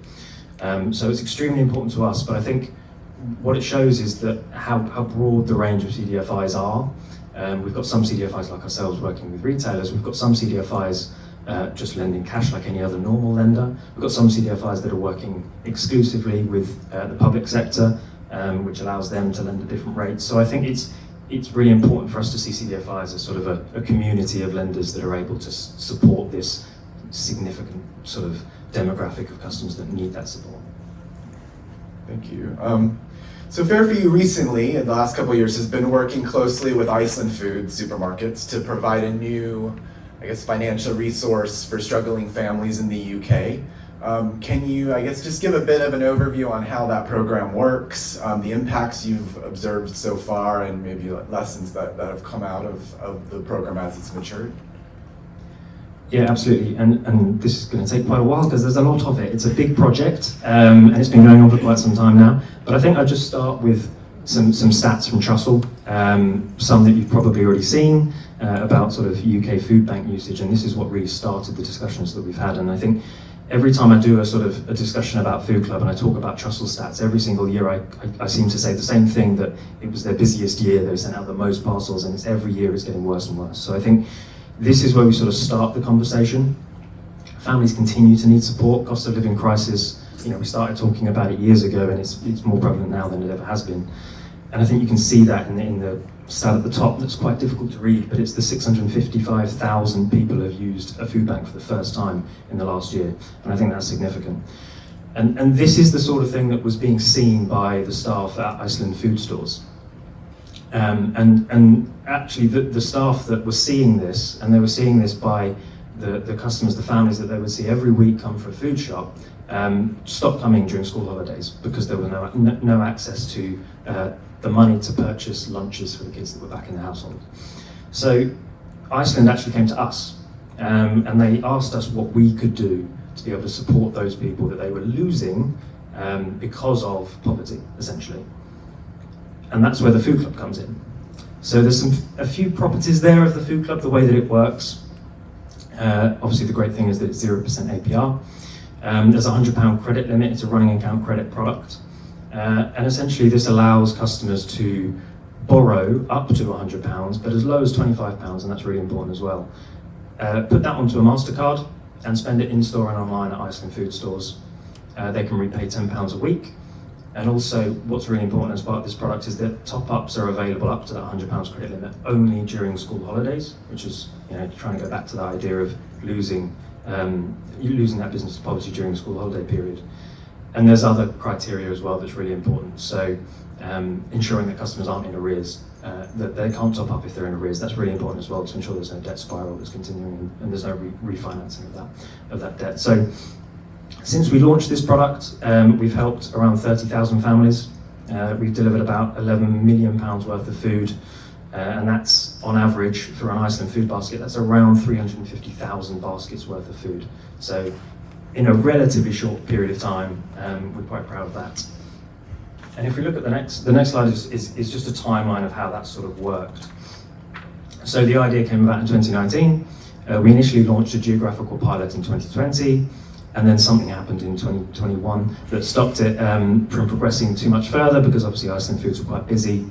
So it's extremely important to us, but I think what it shows is that how broad the range of CDFIs are. We've got some CDFIs like ourselves working with retailers. We've got some CDFIs just lending cash like any other normal lender. We've got some CDFIs that are working exclusively with the public sector, which allows them to lend at different rates. So I think it's really important for us to see CDFIs as sort of a community of lenders that are able to support this significant sort of demographic of customers that need that support. Thank you. So Fair for You recently, in the last couple of years, has been working closely with Iceland Foods supermarkets to provide a new, I guess, financial resource for struggling families in the UK. Can you, I guess, just give a bit of an overview on how that program works, the impacts you've observed so far, and maybe lessons that have come out of the program as it's matured? Yeah, absolutely. And this is going to take quite a while because there's a lot of it. It's a big project, and it's been going on for quite some time now. But I think I'll just start with some stats from Trussell, some that you've probably already seen about sort of UK food bank usage, and this is what really started the discussions that we've had. And I think every time I do a sort of a discussion about Food Club and I talk about Trussell stats, every single year I seem to say the same thing, that it was their busiest year, they sent out the most parcels, and every year it's getting worse and worse. So I think this is where we sort of start the conversation. Families continue to need support. Cost of living crisis, we started talking about it years ago, and it's more prevalent now than it ever has been. And I think you can see that in the stat at the top that's quite difficult to read, but it's the 655,000 people have used a food bank for the first time in the last year, and I think that's significant. And this is the sort of thing that was being seen by the staff at Iceland food stores. And actually the staff that were seeing this, and they were seeing this by the customers, the families that they would see every week come for a food shop, stopped coming during school holidays because there was no access to the money to purchase lunches for the kids that were back in the household. So Iceland actually came to us, and they asked us what we could do to be able to support those people that they were losing because of poverty, essentially. And that's where the Food Club comes in. So there's a few properties there of the Food Club, the way that it works. Obviously the great thing is that it's 0% APR. There's a £100 credit limit, it's a running account credit product. And essentially this allows customers to borrow up to £100, but as low as £25, and that's really important as well. Put that onto a MasterCard and spend it in-store and online at Iceland food stores. They can repay £10 a week. And also, what's really important as part of this product is that top-ups are available up to that £100 credit limit only during school holidays, which is, trying to go back to the idea of losing that business to poverty during the school holiday period. And there's other criteria as well that's really important. So ensuring that customers aren't in arrears, that they can't top up if they're in arrears. That's really important as well to ensure there's no debt spiral that's continuing and there's no refinancing of that debt. So since we launched this product, we've helped around 30,000 families. We've delivered about £11 million worth of food, and that's on average for an Iceland food basket, that's around 350,000 baskets worth of food. So in a relatively short period of time, we're quite proud of that. And if we look at the next slide is just a timeline of how that sort of worked. So the idea came about in 2019. We initially launched a geographical pilot in 2020, and then something happened in 2021 that stopped it from progressing too much further, because obviously Iceland Foods were quite busy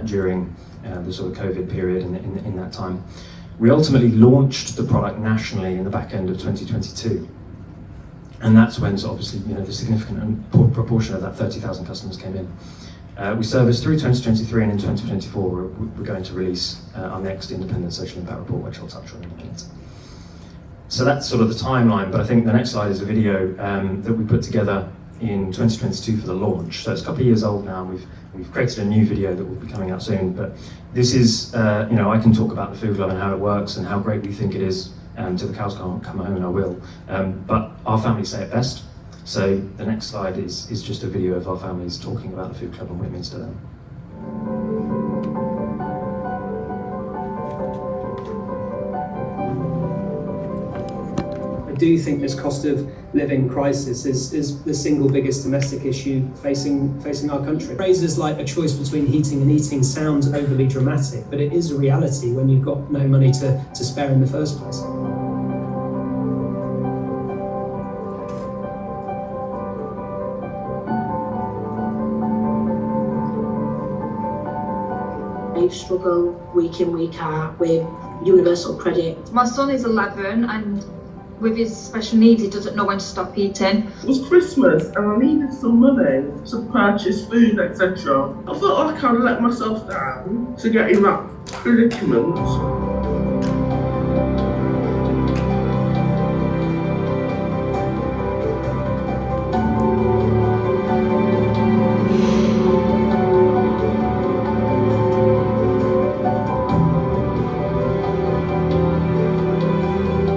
during the sort of COVID period in that time. We ultimately launched the product nationally in the back end of 2022. And that's when, so obviously, the significant proportion of that 30,000 customers came in. We serviced through 2023, and in 2024, we're going to release our next independent social impact report, which I'll touch on in a minute. So that's sort of the timeline, but I think the next slide is a video that we put together in 2022 for the launch. So it's a couple of years old now, and we've created a new video that will be coming out soon. But this is, I can talk about the Food Club and how it works and how great we think it is. Till the cows come home, and I will. But our families say it best. So the next slide is just a video of our families talking about the Food Club and what it means to them. I do think this cost of living crisis is the single biggest domestic issue facing our country. Phrases like a choice between heating and eating sound overly dramatic, but it is a reality when you've got no money to spare in the first place. I struggle week in, week out with universal credit. My son is 11 and with his special needs he doesn't know when to stop eating. It was Christmas and I needed some money to purchase food, etc. I thought I can't let myself down to get in that predicament.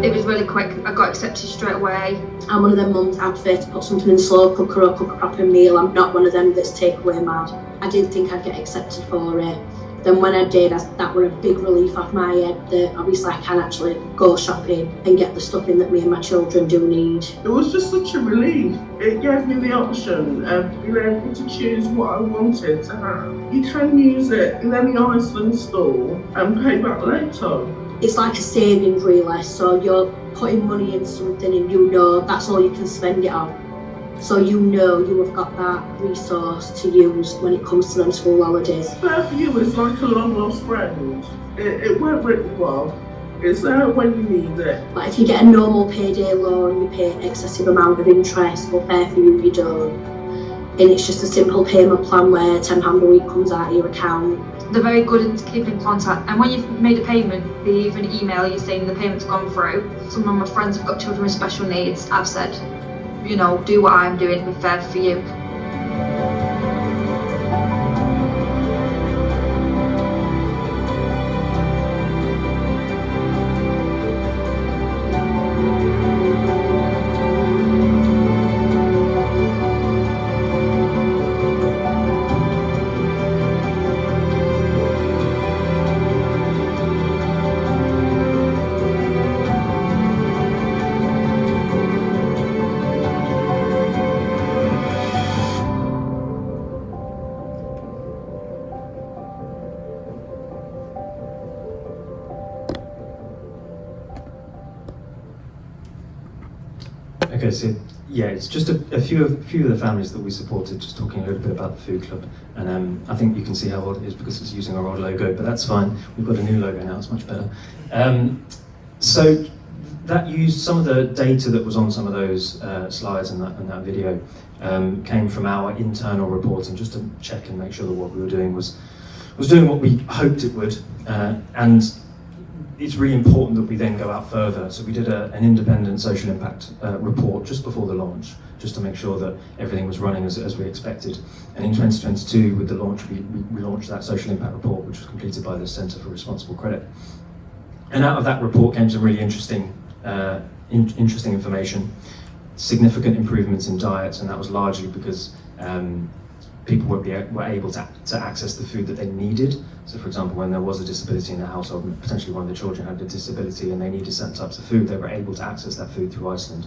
It was really quick, I got accepted straight away. I'm one of them mums out there to put something in the slow cooker or cook a proper meal. I'm not one of them that's takeaway mad. I didn't think I'd get accepted for it. Then when I did, that were a big relief off my head that obviously I can actually go shopping and get the stuff in that me and my children do need. It was just such a relief. It gave me the option of being able to choose what I wanted to have. You can use it in any Iceland store and pay back later. It's like a savings really, so you're putting money in something and you know that's all you can spend it on. So you know you have got that resource to use when it comes to them school holidays. Fair for you is like a long lost friend. It won't rip you off. It's there when you need it. Like if you get a normal payday loan, you pay an excessive amount of interest, but Fair for you don't. And it's just a simple payment plan where £10 a week comes out of your account. They're very good at keeping in contact, and when you've made a payment, they even email you saying the payment's gone through. Some of my friends have got children with special needs. I've said, do what I'm doing with Fair for you. Okay, so yeah, it's just a few of the families that we supported, just talking a little bit about the food club. And I think you can see how old it is because it's using our old logo, but that's fine. We've got a new logo now, it's much better. So that used some of the data that was on some of those slides and that video came from our internal reporting, just to check and make sure that what we were doing was doing what we hoped it would. And it's really important that we then go out further. So we did an independent social impact report just before the launch, just to make sure that everything was running as we expected. And in 2022, with the launch, we launched that social impact report, which was completed by the Centre for Responsible Credit. And out of that report came some really interesting information, significant improvements in diets, and that was largely because people were able to access the food that they needed. So for example, when there was a disability in the household, potentially one of the children had a disability and they needed certain types of food, they were able to access that food through Iceland.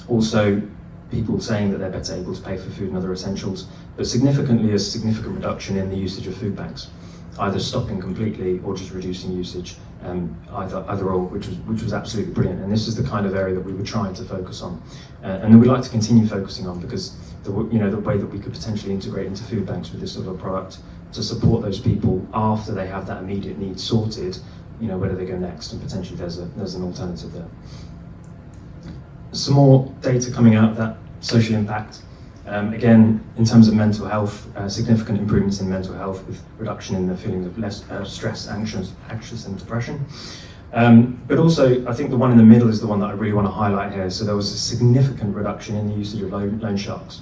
Also, people saying that they're better able to pay for food and other essentials, but significantly a significant reduction in the usage of food banks, either stopping completely or just reducing usage, either or, which was absolutely brilliant. And this is the kind of area that we were trying to focus on, and that we'd like to continue focusing on, because the way that we could potentially integrate into food banks with this sort of product to support those people after they have that immediate need sorted, where do they go next? And potentially there's an alternative there. Some more data coming out of that social impact. Again, in terms of mental health, significant improvements in mental health with reduction in the feeling of less stress, anxious and depression. But also, I think the one in the middle is the one that I really want to highlight here. So there was a significant reduction in the usage of loan sharks.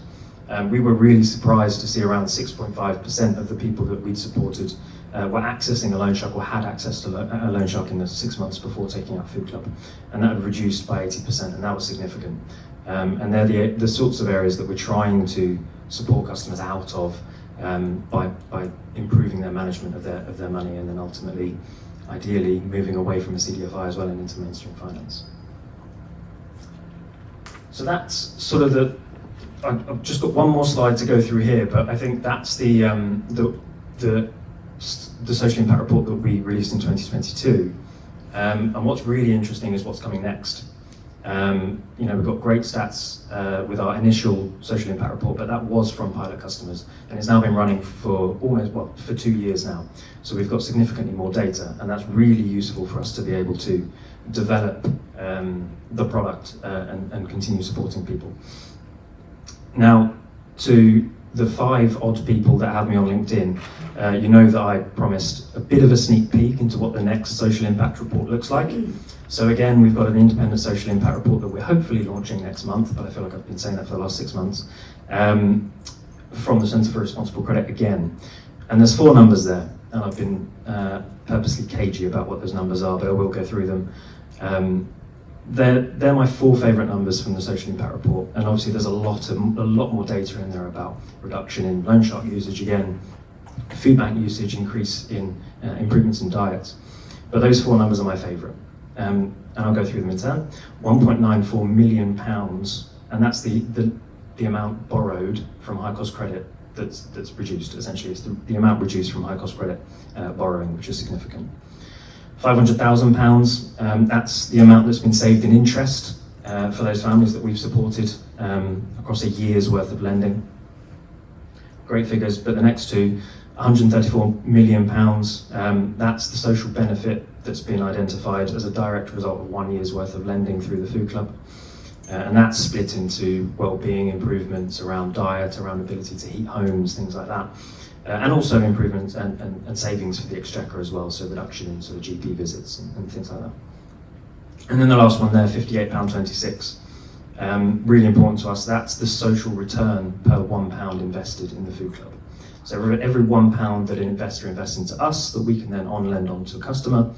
We were really surprised to see around 6.5% of the people that we'd supported were accessing a loan shark or had access to a loan shark in the 6 months before taking out Food Club. And that had reduced by 80%, and that was significant. And they're the sorts of areas that we're trying to support customers out of by improving their management of their money, and then ultimately, ideally, moving away from a CDFI as well and into mainstream finance. So that's sort of I've just got one more slide to go through here, but I think that's the social impact report that we released in 2022. And what's really interesting is what's coming next. We've got great stats with our initial social impact report, but that was from pilot customers, and it's now been running for for 2 years now. So we've got significantly more data, and that's really useful for us to be able to develop the product and continue supporting people. Now, to the 5 odd people that have me on LinkedIn, you know that I promised a bit of a sneak peek into what the next social impact report looks like. So again, we've got an independent social impact report that we're hopefully launching next month, but I feel like I've been saying that for the last 6 months, from the Centre for Responsible Credit again. And there's 4 numbers there, and I've been purposely cagey about what those numbers are, but I will go through them. They're my 4 favourite numbers from the social impact report, and obviously there's a lot more data in there about reduction in loan shark usage again, food bank usage, increase in improvements in diets. But those 4 numbers are my favourite, and I'll go through them in turn. £1.94 million, and that's the amount borrowed from high cost credit that's reduced. Essentially, it's the amount reduced from high cost credit borrowing, which is significant. £500,000, that's the amount that's been saved in interest for those families that we've supported across a year's worth of lending. Great figures, but the next 2, £134 million, that's the social benefit that's been identified as a direct result of 1 year's worth of lending through the Food Club. And that's split into well-being improvements around diet, around ability to heat homes, things like that. And also improvements and savings for the exchequer as well, so reduction in sort of GP visits and things like that. And then the last one there, £58.26. Really important to us, that's the social return per £1 invested in the Food Club. So every £1 that an investor invests into us that we can then on-lend on to a customer,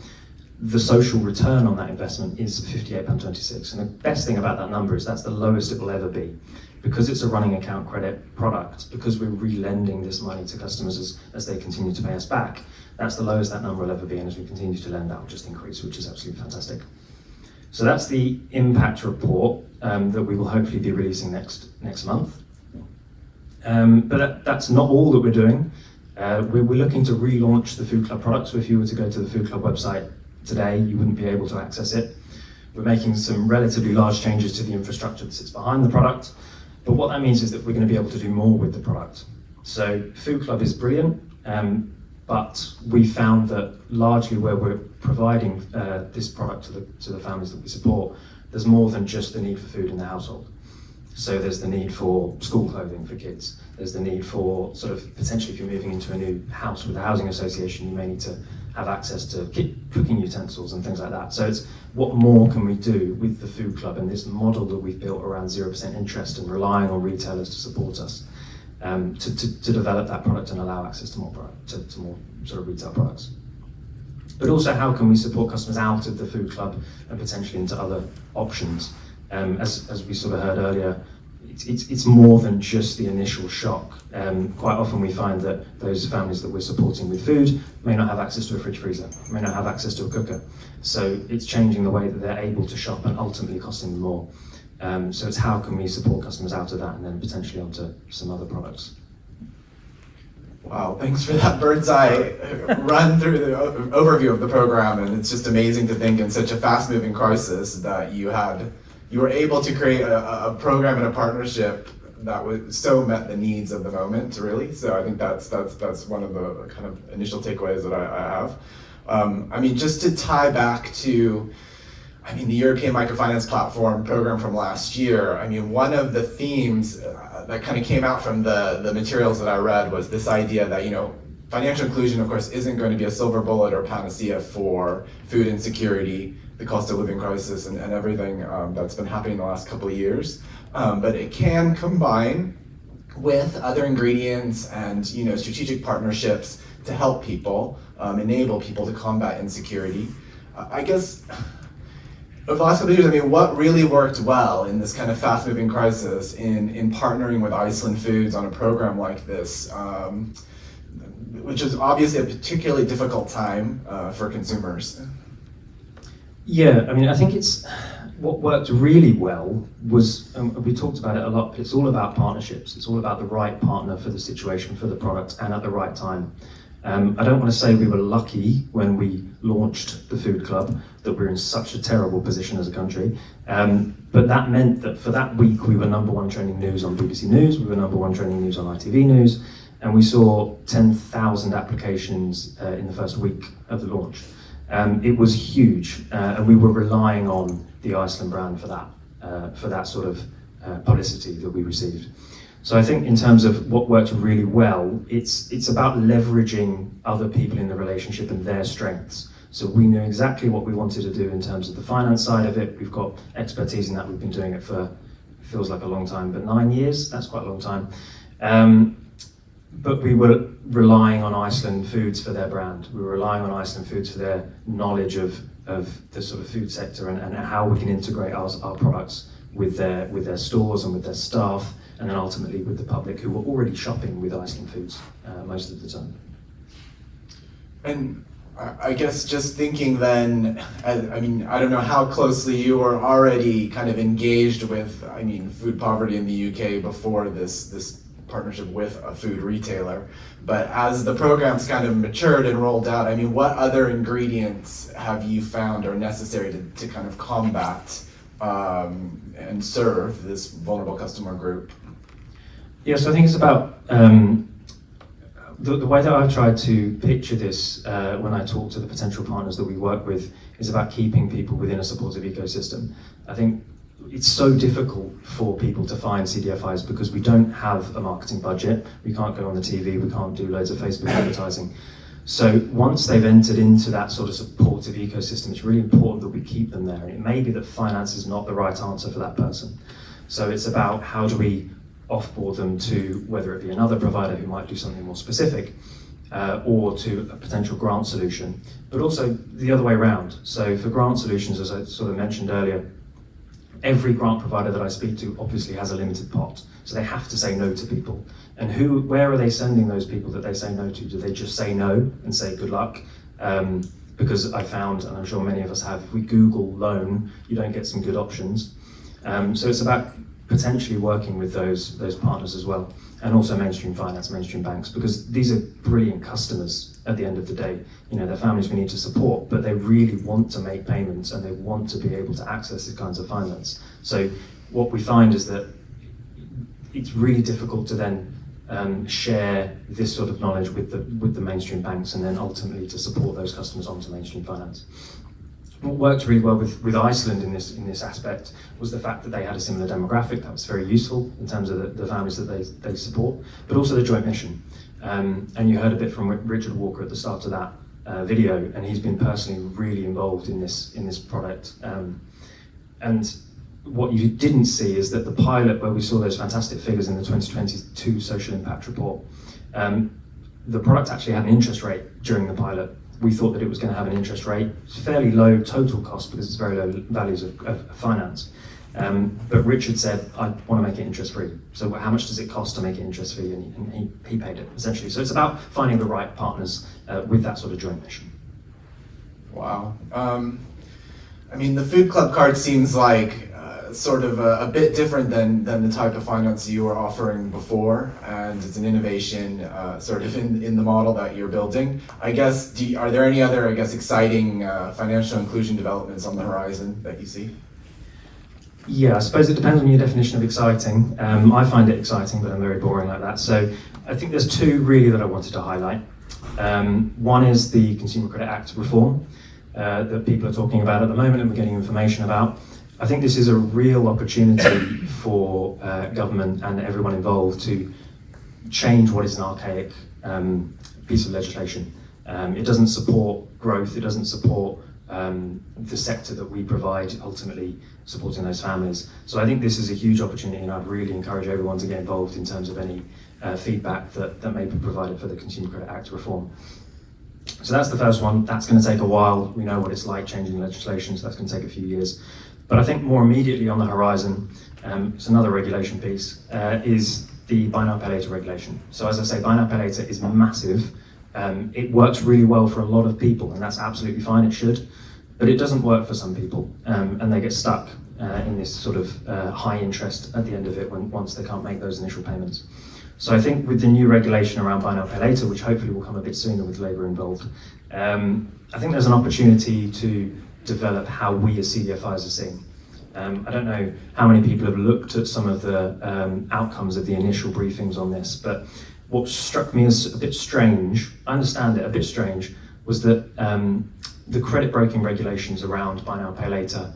the social return on that investment is £58.26. And the best thing about that number is that's the lowest it will ever be. Because it's a running account credit product, because we're re-lending this money to customers as they continue to pay us back, that's the lowest that number will ever be, and as we continue to lend, that will just increase, which is absolutely fantastic. So that's the impact report that we will hopefully be releasing next month. But that's not all that we're doing. We're looking to relaunch the Food Club product, so if you were to go to the Food Club website today, you wouldn't be able to access it. We're making some relatively large changes to the infrastructure that sits behind the product, but what that means is that we're going to be able to do more with the product. So Food Club is brilliant, but we found that largely where we're providing this product to the families that we support, there's more than just the need for food in the household. So there's the need for school clothing for kids. There's the need for sort of, potentially if you're moving into a new house with a housing association, you may need to have access to cooking utensils and things like that. So it's what more can we do with the Food Club and this model that we've built around 0% interest and relying on retailers to support us to develop that product and allow access to more product, to more sort of retail products. But also how can we support customers out of the Food Club and potentially into other options? As we sort of heard earlier, it's more than just the initial shock. Quite often we find that those families that we're supporting with food may not have access to a fridge freezer, may not have access to a cooker. So it's changing the way that they're able to shop and ultimately costing them more. So it's how can we support customers out of that and then potentially onto some other products. Wow, thanks for that bird's eye run through the overview of the program, and it's just amazing to think in such a fast-moving crisis that you were able to create a program and a partnership that was so met the needs of the moment, really. So I think that's one of the kind of initial takeaways that I have. I mean, just to tie back to, I mean, the European Microfinance Platform program from last year, I mean, one of the themes that kind of came out from the materials that I read was this idea that, you know, financial inclusion, of course, isn't going to be a silver bullet or panacea for food insecurity, the cost of living crisis, and everything that's been happening in the last couple of years. But it can combine with other ingredients and, you know, strategic partnerships to help people, enable people to combat insecurity. I guess, over the last couple of years, I mean, what really worked well in this kind of fast-moving crisis in partnering with Iceland Foods on a program like this, which is obviously a particularly difficult time for consumers? Yeah, I mean, I think it's what worked really well was, we talked about it a lot, but it's all about partnerships. It's all about the right partner for the situation, for the product, and at the right time. I don't want to say we were lucky when we launched the Food Club, that we're in such a terrible position as a country, but that meant that for that week we were #1 trending news on BBC News, we were #1 trending news on ITV News, and we saw 10,000 applications in the first week of the launch. It was huge, and we were relying on the Iceland brand for that sort of publicity that we received. So I think in terms of what worked really well, it's about leveraging other people in the relationship and their strengths. So we knew exactly what we wanted to do in terms of the finance side of it. We've got expertise in that. We've been doing it for, feels like a long time, but 9 years, that's quite a long time. But we were relying on Iceland Foods for their brand. We were relying on Iceland Foods for their knowledge of the sort of food sector and how we can integrate our products with their stores and with their staff, and then ultimately with the public who were already shopping with Iceland Foods most of the time. And I guess just thinking then, I mean, I don't know how closely you were already kind of engaged with, I mean, food poverty in the UK before this partnership with a food retailer, but as the program's kind of matured and rolled out, I mean, what other ingredients have you found are necessary to kind of combat and serve this vulnerable customer group? Yeah, so I think it's about the way that I've tried to picture this when I talk to the potential partners that we work with is about keeping people within a supportive ecosystem. I think it's so difficult for people to find CDFIs because we don't have a marketing budget. We can't go on the TV, we can't do loads of Facebook advertising. So once they've entered into that sort of supportive ecosystem, it's really important that we keep them there. And it may be that finance is not the right answer for that person. So it's about how do we offboard them to whether it be another provider who might do something more specific, or to a potential grant solution, but also the other way around. So for grant solutions, as I sort of mentioned earlier, every grant provider that I speak to obviously has a limited pot, so they have to say no to people. And where are they sending those people that they say no to? Do they just say no and say good luck? Because I found, and I'm sure many of us have, if we Google loan, you don't get some good options. So it's about potentially working with those partners as well, and also mainstream finance, mainstream banks, because these are brilliant customers at the end of the day. You know, their families we need to support, but they really want to make payments and they want to be able to access these kinds of finance. So what we find is that it's really difficult to then share this sort of knowledge with the mainstream banks and then ultimately to support those customers onto mainstream finance. What worked really well with Iceland in this aspect was the fact that they had a similar demographic that was very useful in terms of the families that they support, but also the joint mission. And you heard a bit from Richard Walker at the start of that video, and he's been personally really involved in this product. And what you didn't see is that the pilot, where we saw those fantastic figures in the 2022 social impact report, the product actually had an interest rate during the pilot. We thought that it was going to have an interest rate, fairly low total cost because it's very low values of finance. But Richard said, I want to make it interest free. So how much does it cost to make it interest free? And he paid it, essentially. So it's about finding the right partners with that sort of joint mission. Wow. I mean, the food club card seems like sort of a bit different than the type of finance you were offering before, and it's an innovation sort of in the model that you're building. I guess, are there any other, I guess, exciting financial inclusion developments on the horizon that you see? Yeah, I suppose it depends on your definition of exciting. I find it exciting, but I'm very boring like that. So I think there's two really that I wanted to highlight. One is the Consumer Credit Act reform that people are talking about at the moment and we're getting information about. I think this is a real opportunity for government and everyone involved to change what is an archaic piece of legislation. It doesn't support growth, it doesn't support the sector that we provide, ultimately supporting those families. So I think this is a huge opportunity, and I'd really encourage everyone to get involved in terms of any feedback that may be provided for the Consumer Credit Act reform. So that's the first one. That's going to take a while. We know what it's like changing legislation, so that's going to take a few years. But I think more immediately on the horizon, it's another regulation piece, is the Buy Now Pay Later regulation. So as I say, Buy Now Pay Later is massive. It works really well for a lot of people, and that's absolutely fine, it should. But it doesn't work for some people, and they get stuck in this sort of high interest at the end of it once they can't make those initial payments. So I think with the new regulation around Buy Now Pay Later, which hopefully will come a bit sooner with Labour involved, I think there's an opportunity to develop how we as CDFIs are seeing. I don't know how many people have looked at some of the outcomes of the initial briefings on this, but what struck me as a bit strange, I understand it, a bit strange, was that the credit broking regulations around Buy Now Pay Later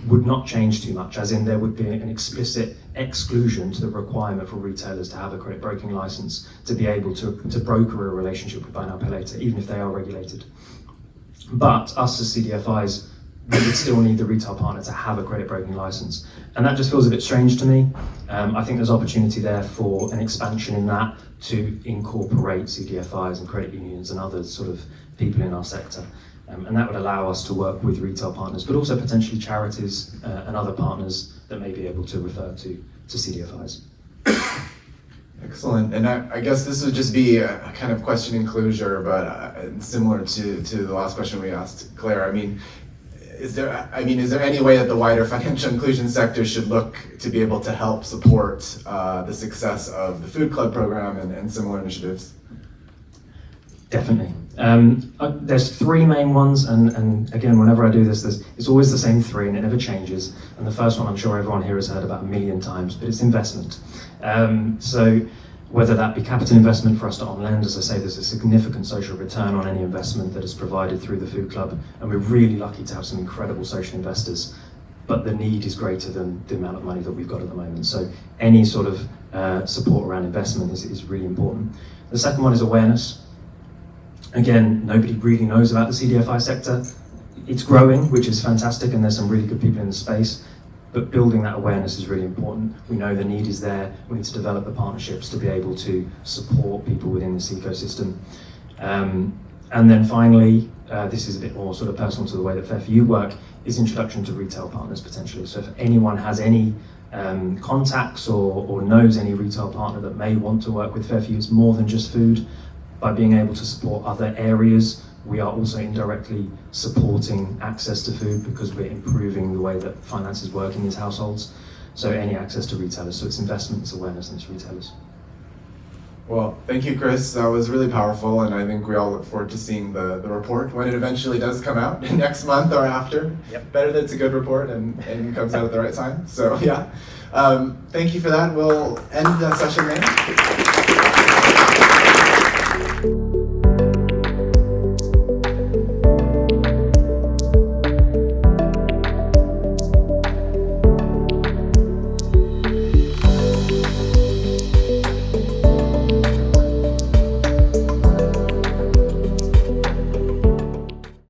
would not change too much, as in there would be an explicit exclusion to the requirement for retailers to have a credit broking license to be able to broker a relationship with Buy Now Pay Later, even if they are regulated. But us as CDFIs, we would still need the retail partner to have a credit broking license. And that just feels a bit strange to me. I think there's opportunity there for an expansion in that to incorporate CDFIs and credit unions and other sort of people in our sector. And that would allow us to work with retail partners, but also potentially charities and other partners that may be able to refer to CDFIs. Excellent. And I guess this would just be a kind of question in closure, but similar to the last question we asked Claire. I mean, is there any way that the wider financial inclusion sector should look to be able to help support the success of the Food Club program and similar initiatives? Definitely. There's three main ones, and again, whenever I do this, it's always the same three and it never changes. And the first one I'm sure everyone here has heard about a million times, but it's investment. So whether that be capital investment for us to on-lend, as I say, there's a significant social return on any investment that is provided through the Food Club, and we're really lucky to have some incredible social investors, but the need is greater than the amount of money that we've got at the moment. So any sort of support around investment is really important. The second one is awareness. Again, nobody really knows about the CDFI sector. It's growing, which is fantastic, and there's some really good people in the space, but building that awareness is really important. We know the need is there. We need to develop the partnerships to be able to support people within this ecosystem. And then finally, this is a bit more sort of personal to the way that Fair For You work, is introduction to retail partners potentially. So if anyone has any contacts or knows any retail partner that may want to work with Fair For You, it's more than just food. By being able to support other areas, we are also indirectly supporting access to food because we're improving the way that finances work in these households. So any access to retailers. So it's investment, it's awareness, and it's retailers. Well, thank you, Chris. That was really powerful, and I think we all look forward to seeing the report when it eventually does come out next month or after. Yep. Better that it's a good report and comes out at the right time. So yeah, thank you for that. We'll end the session there.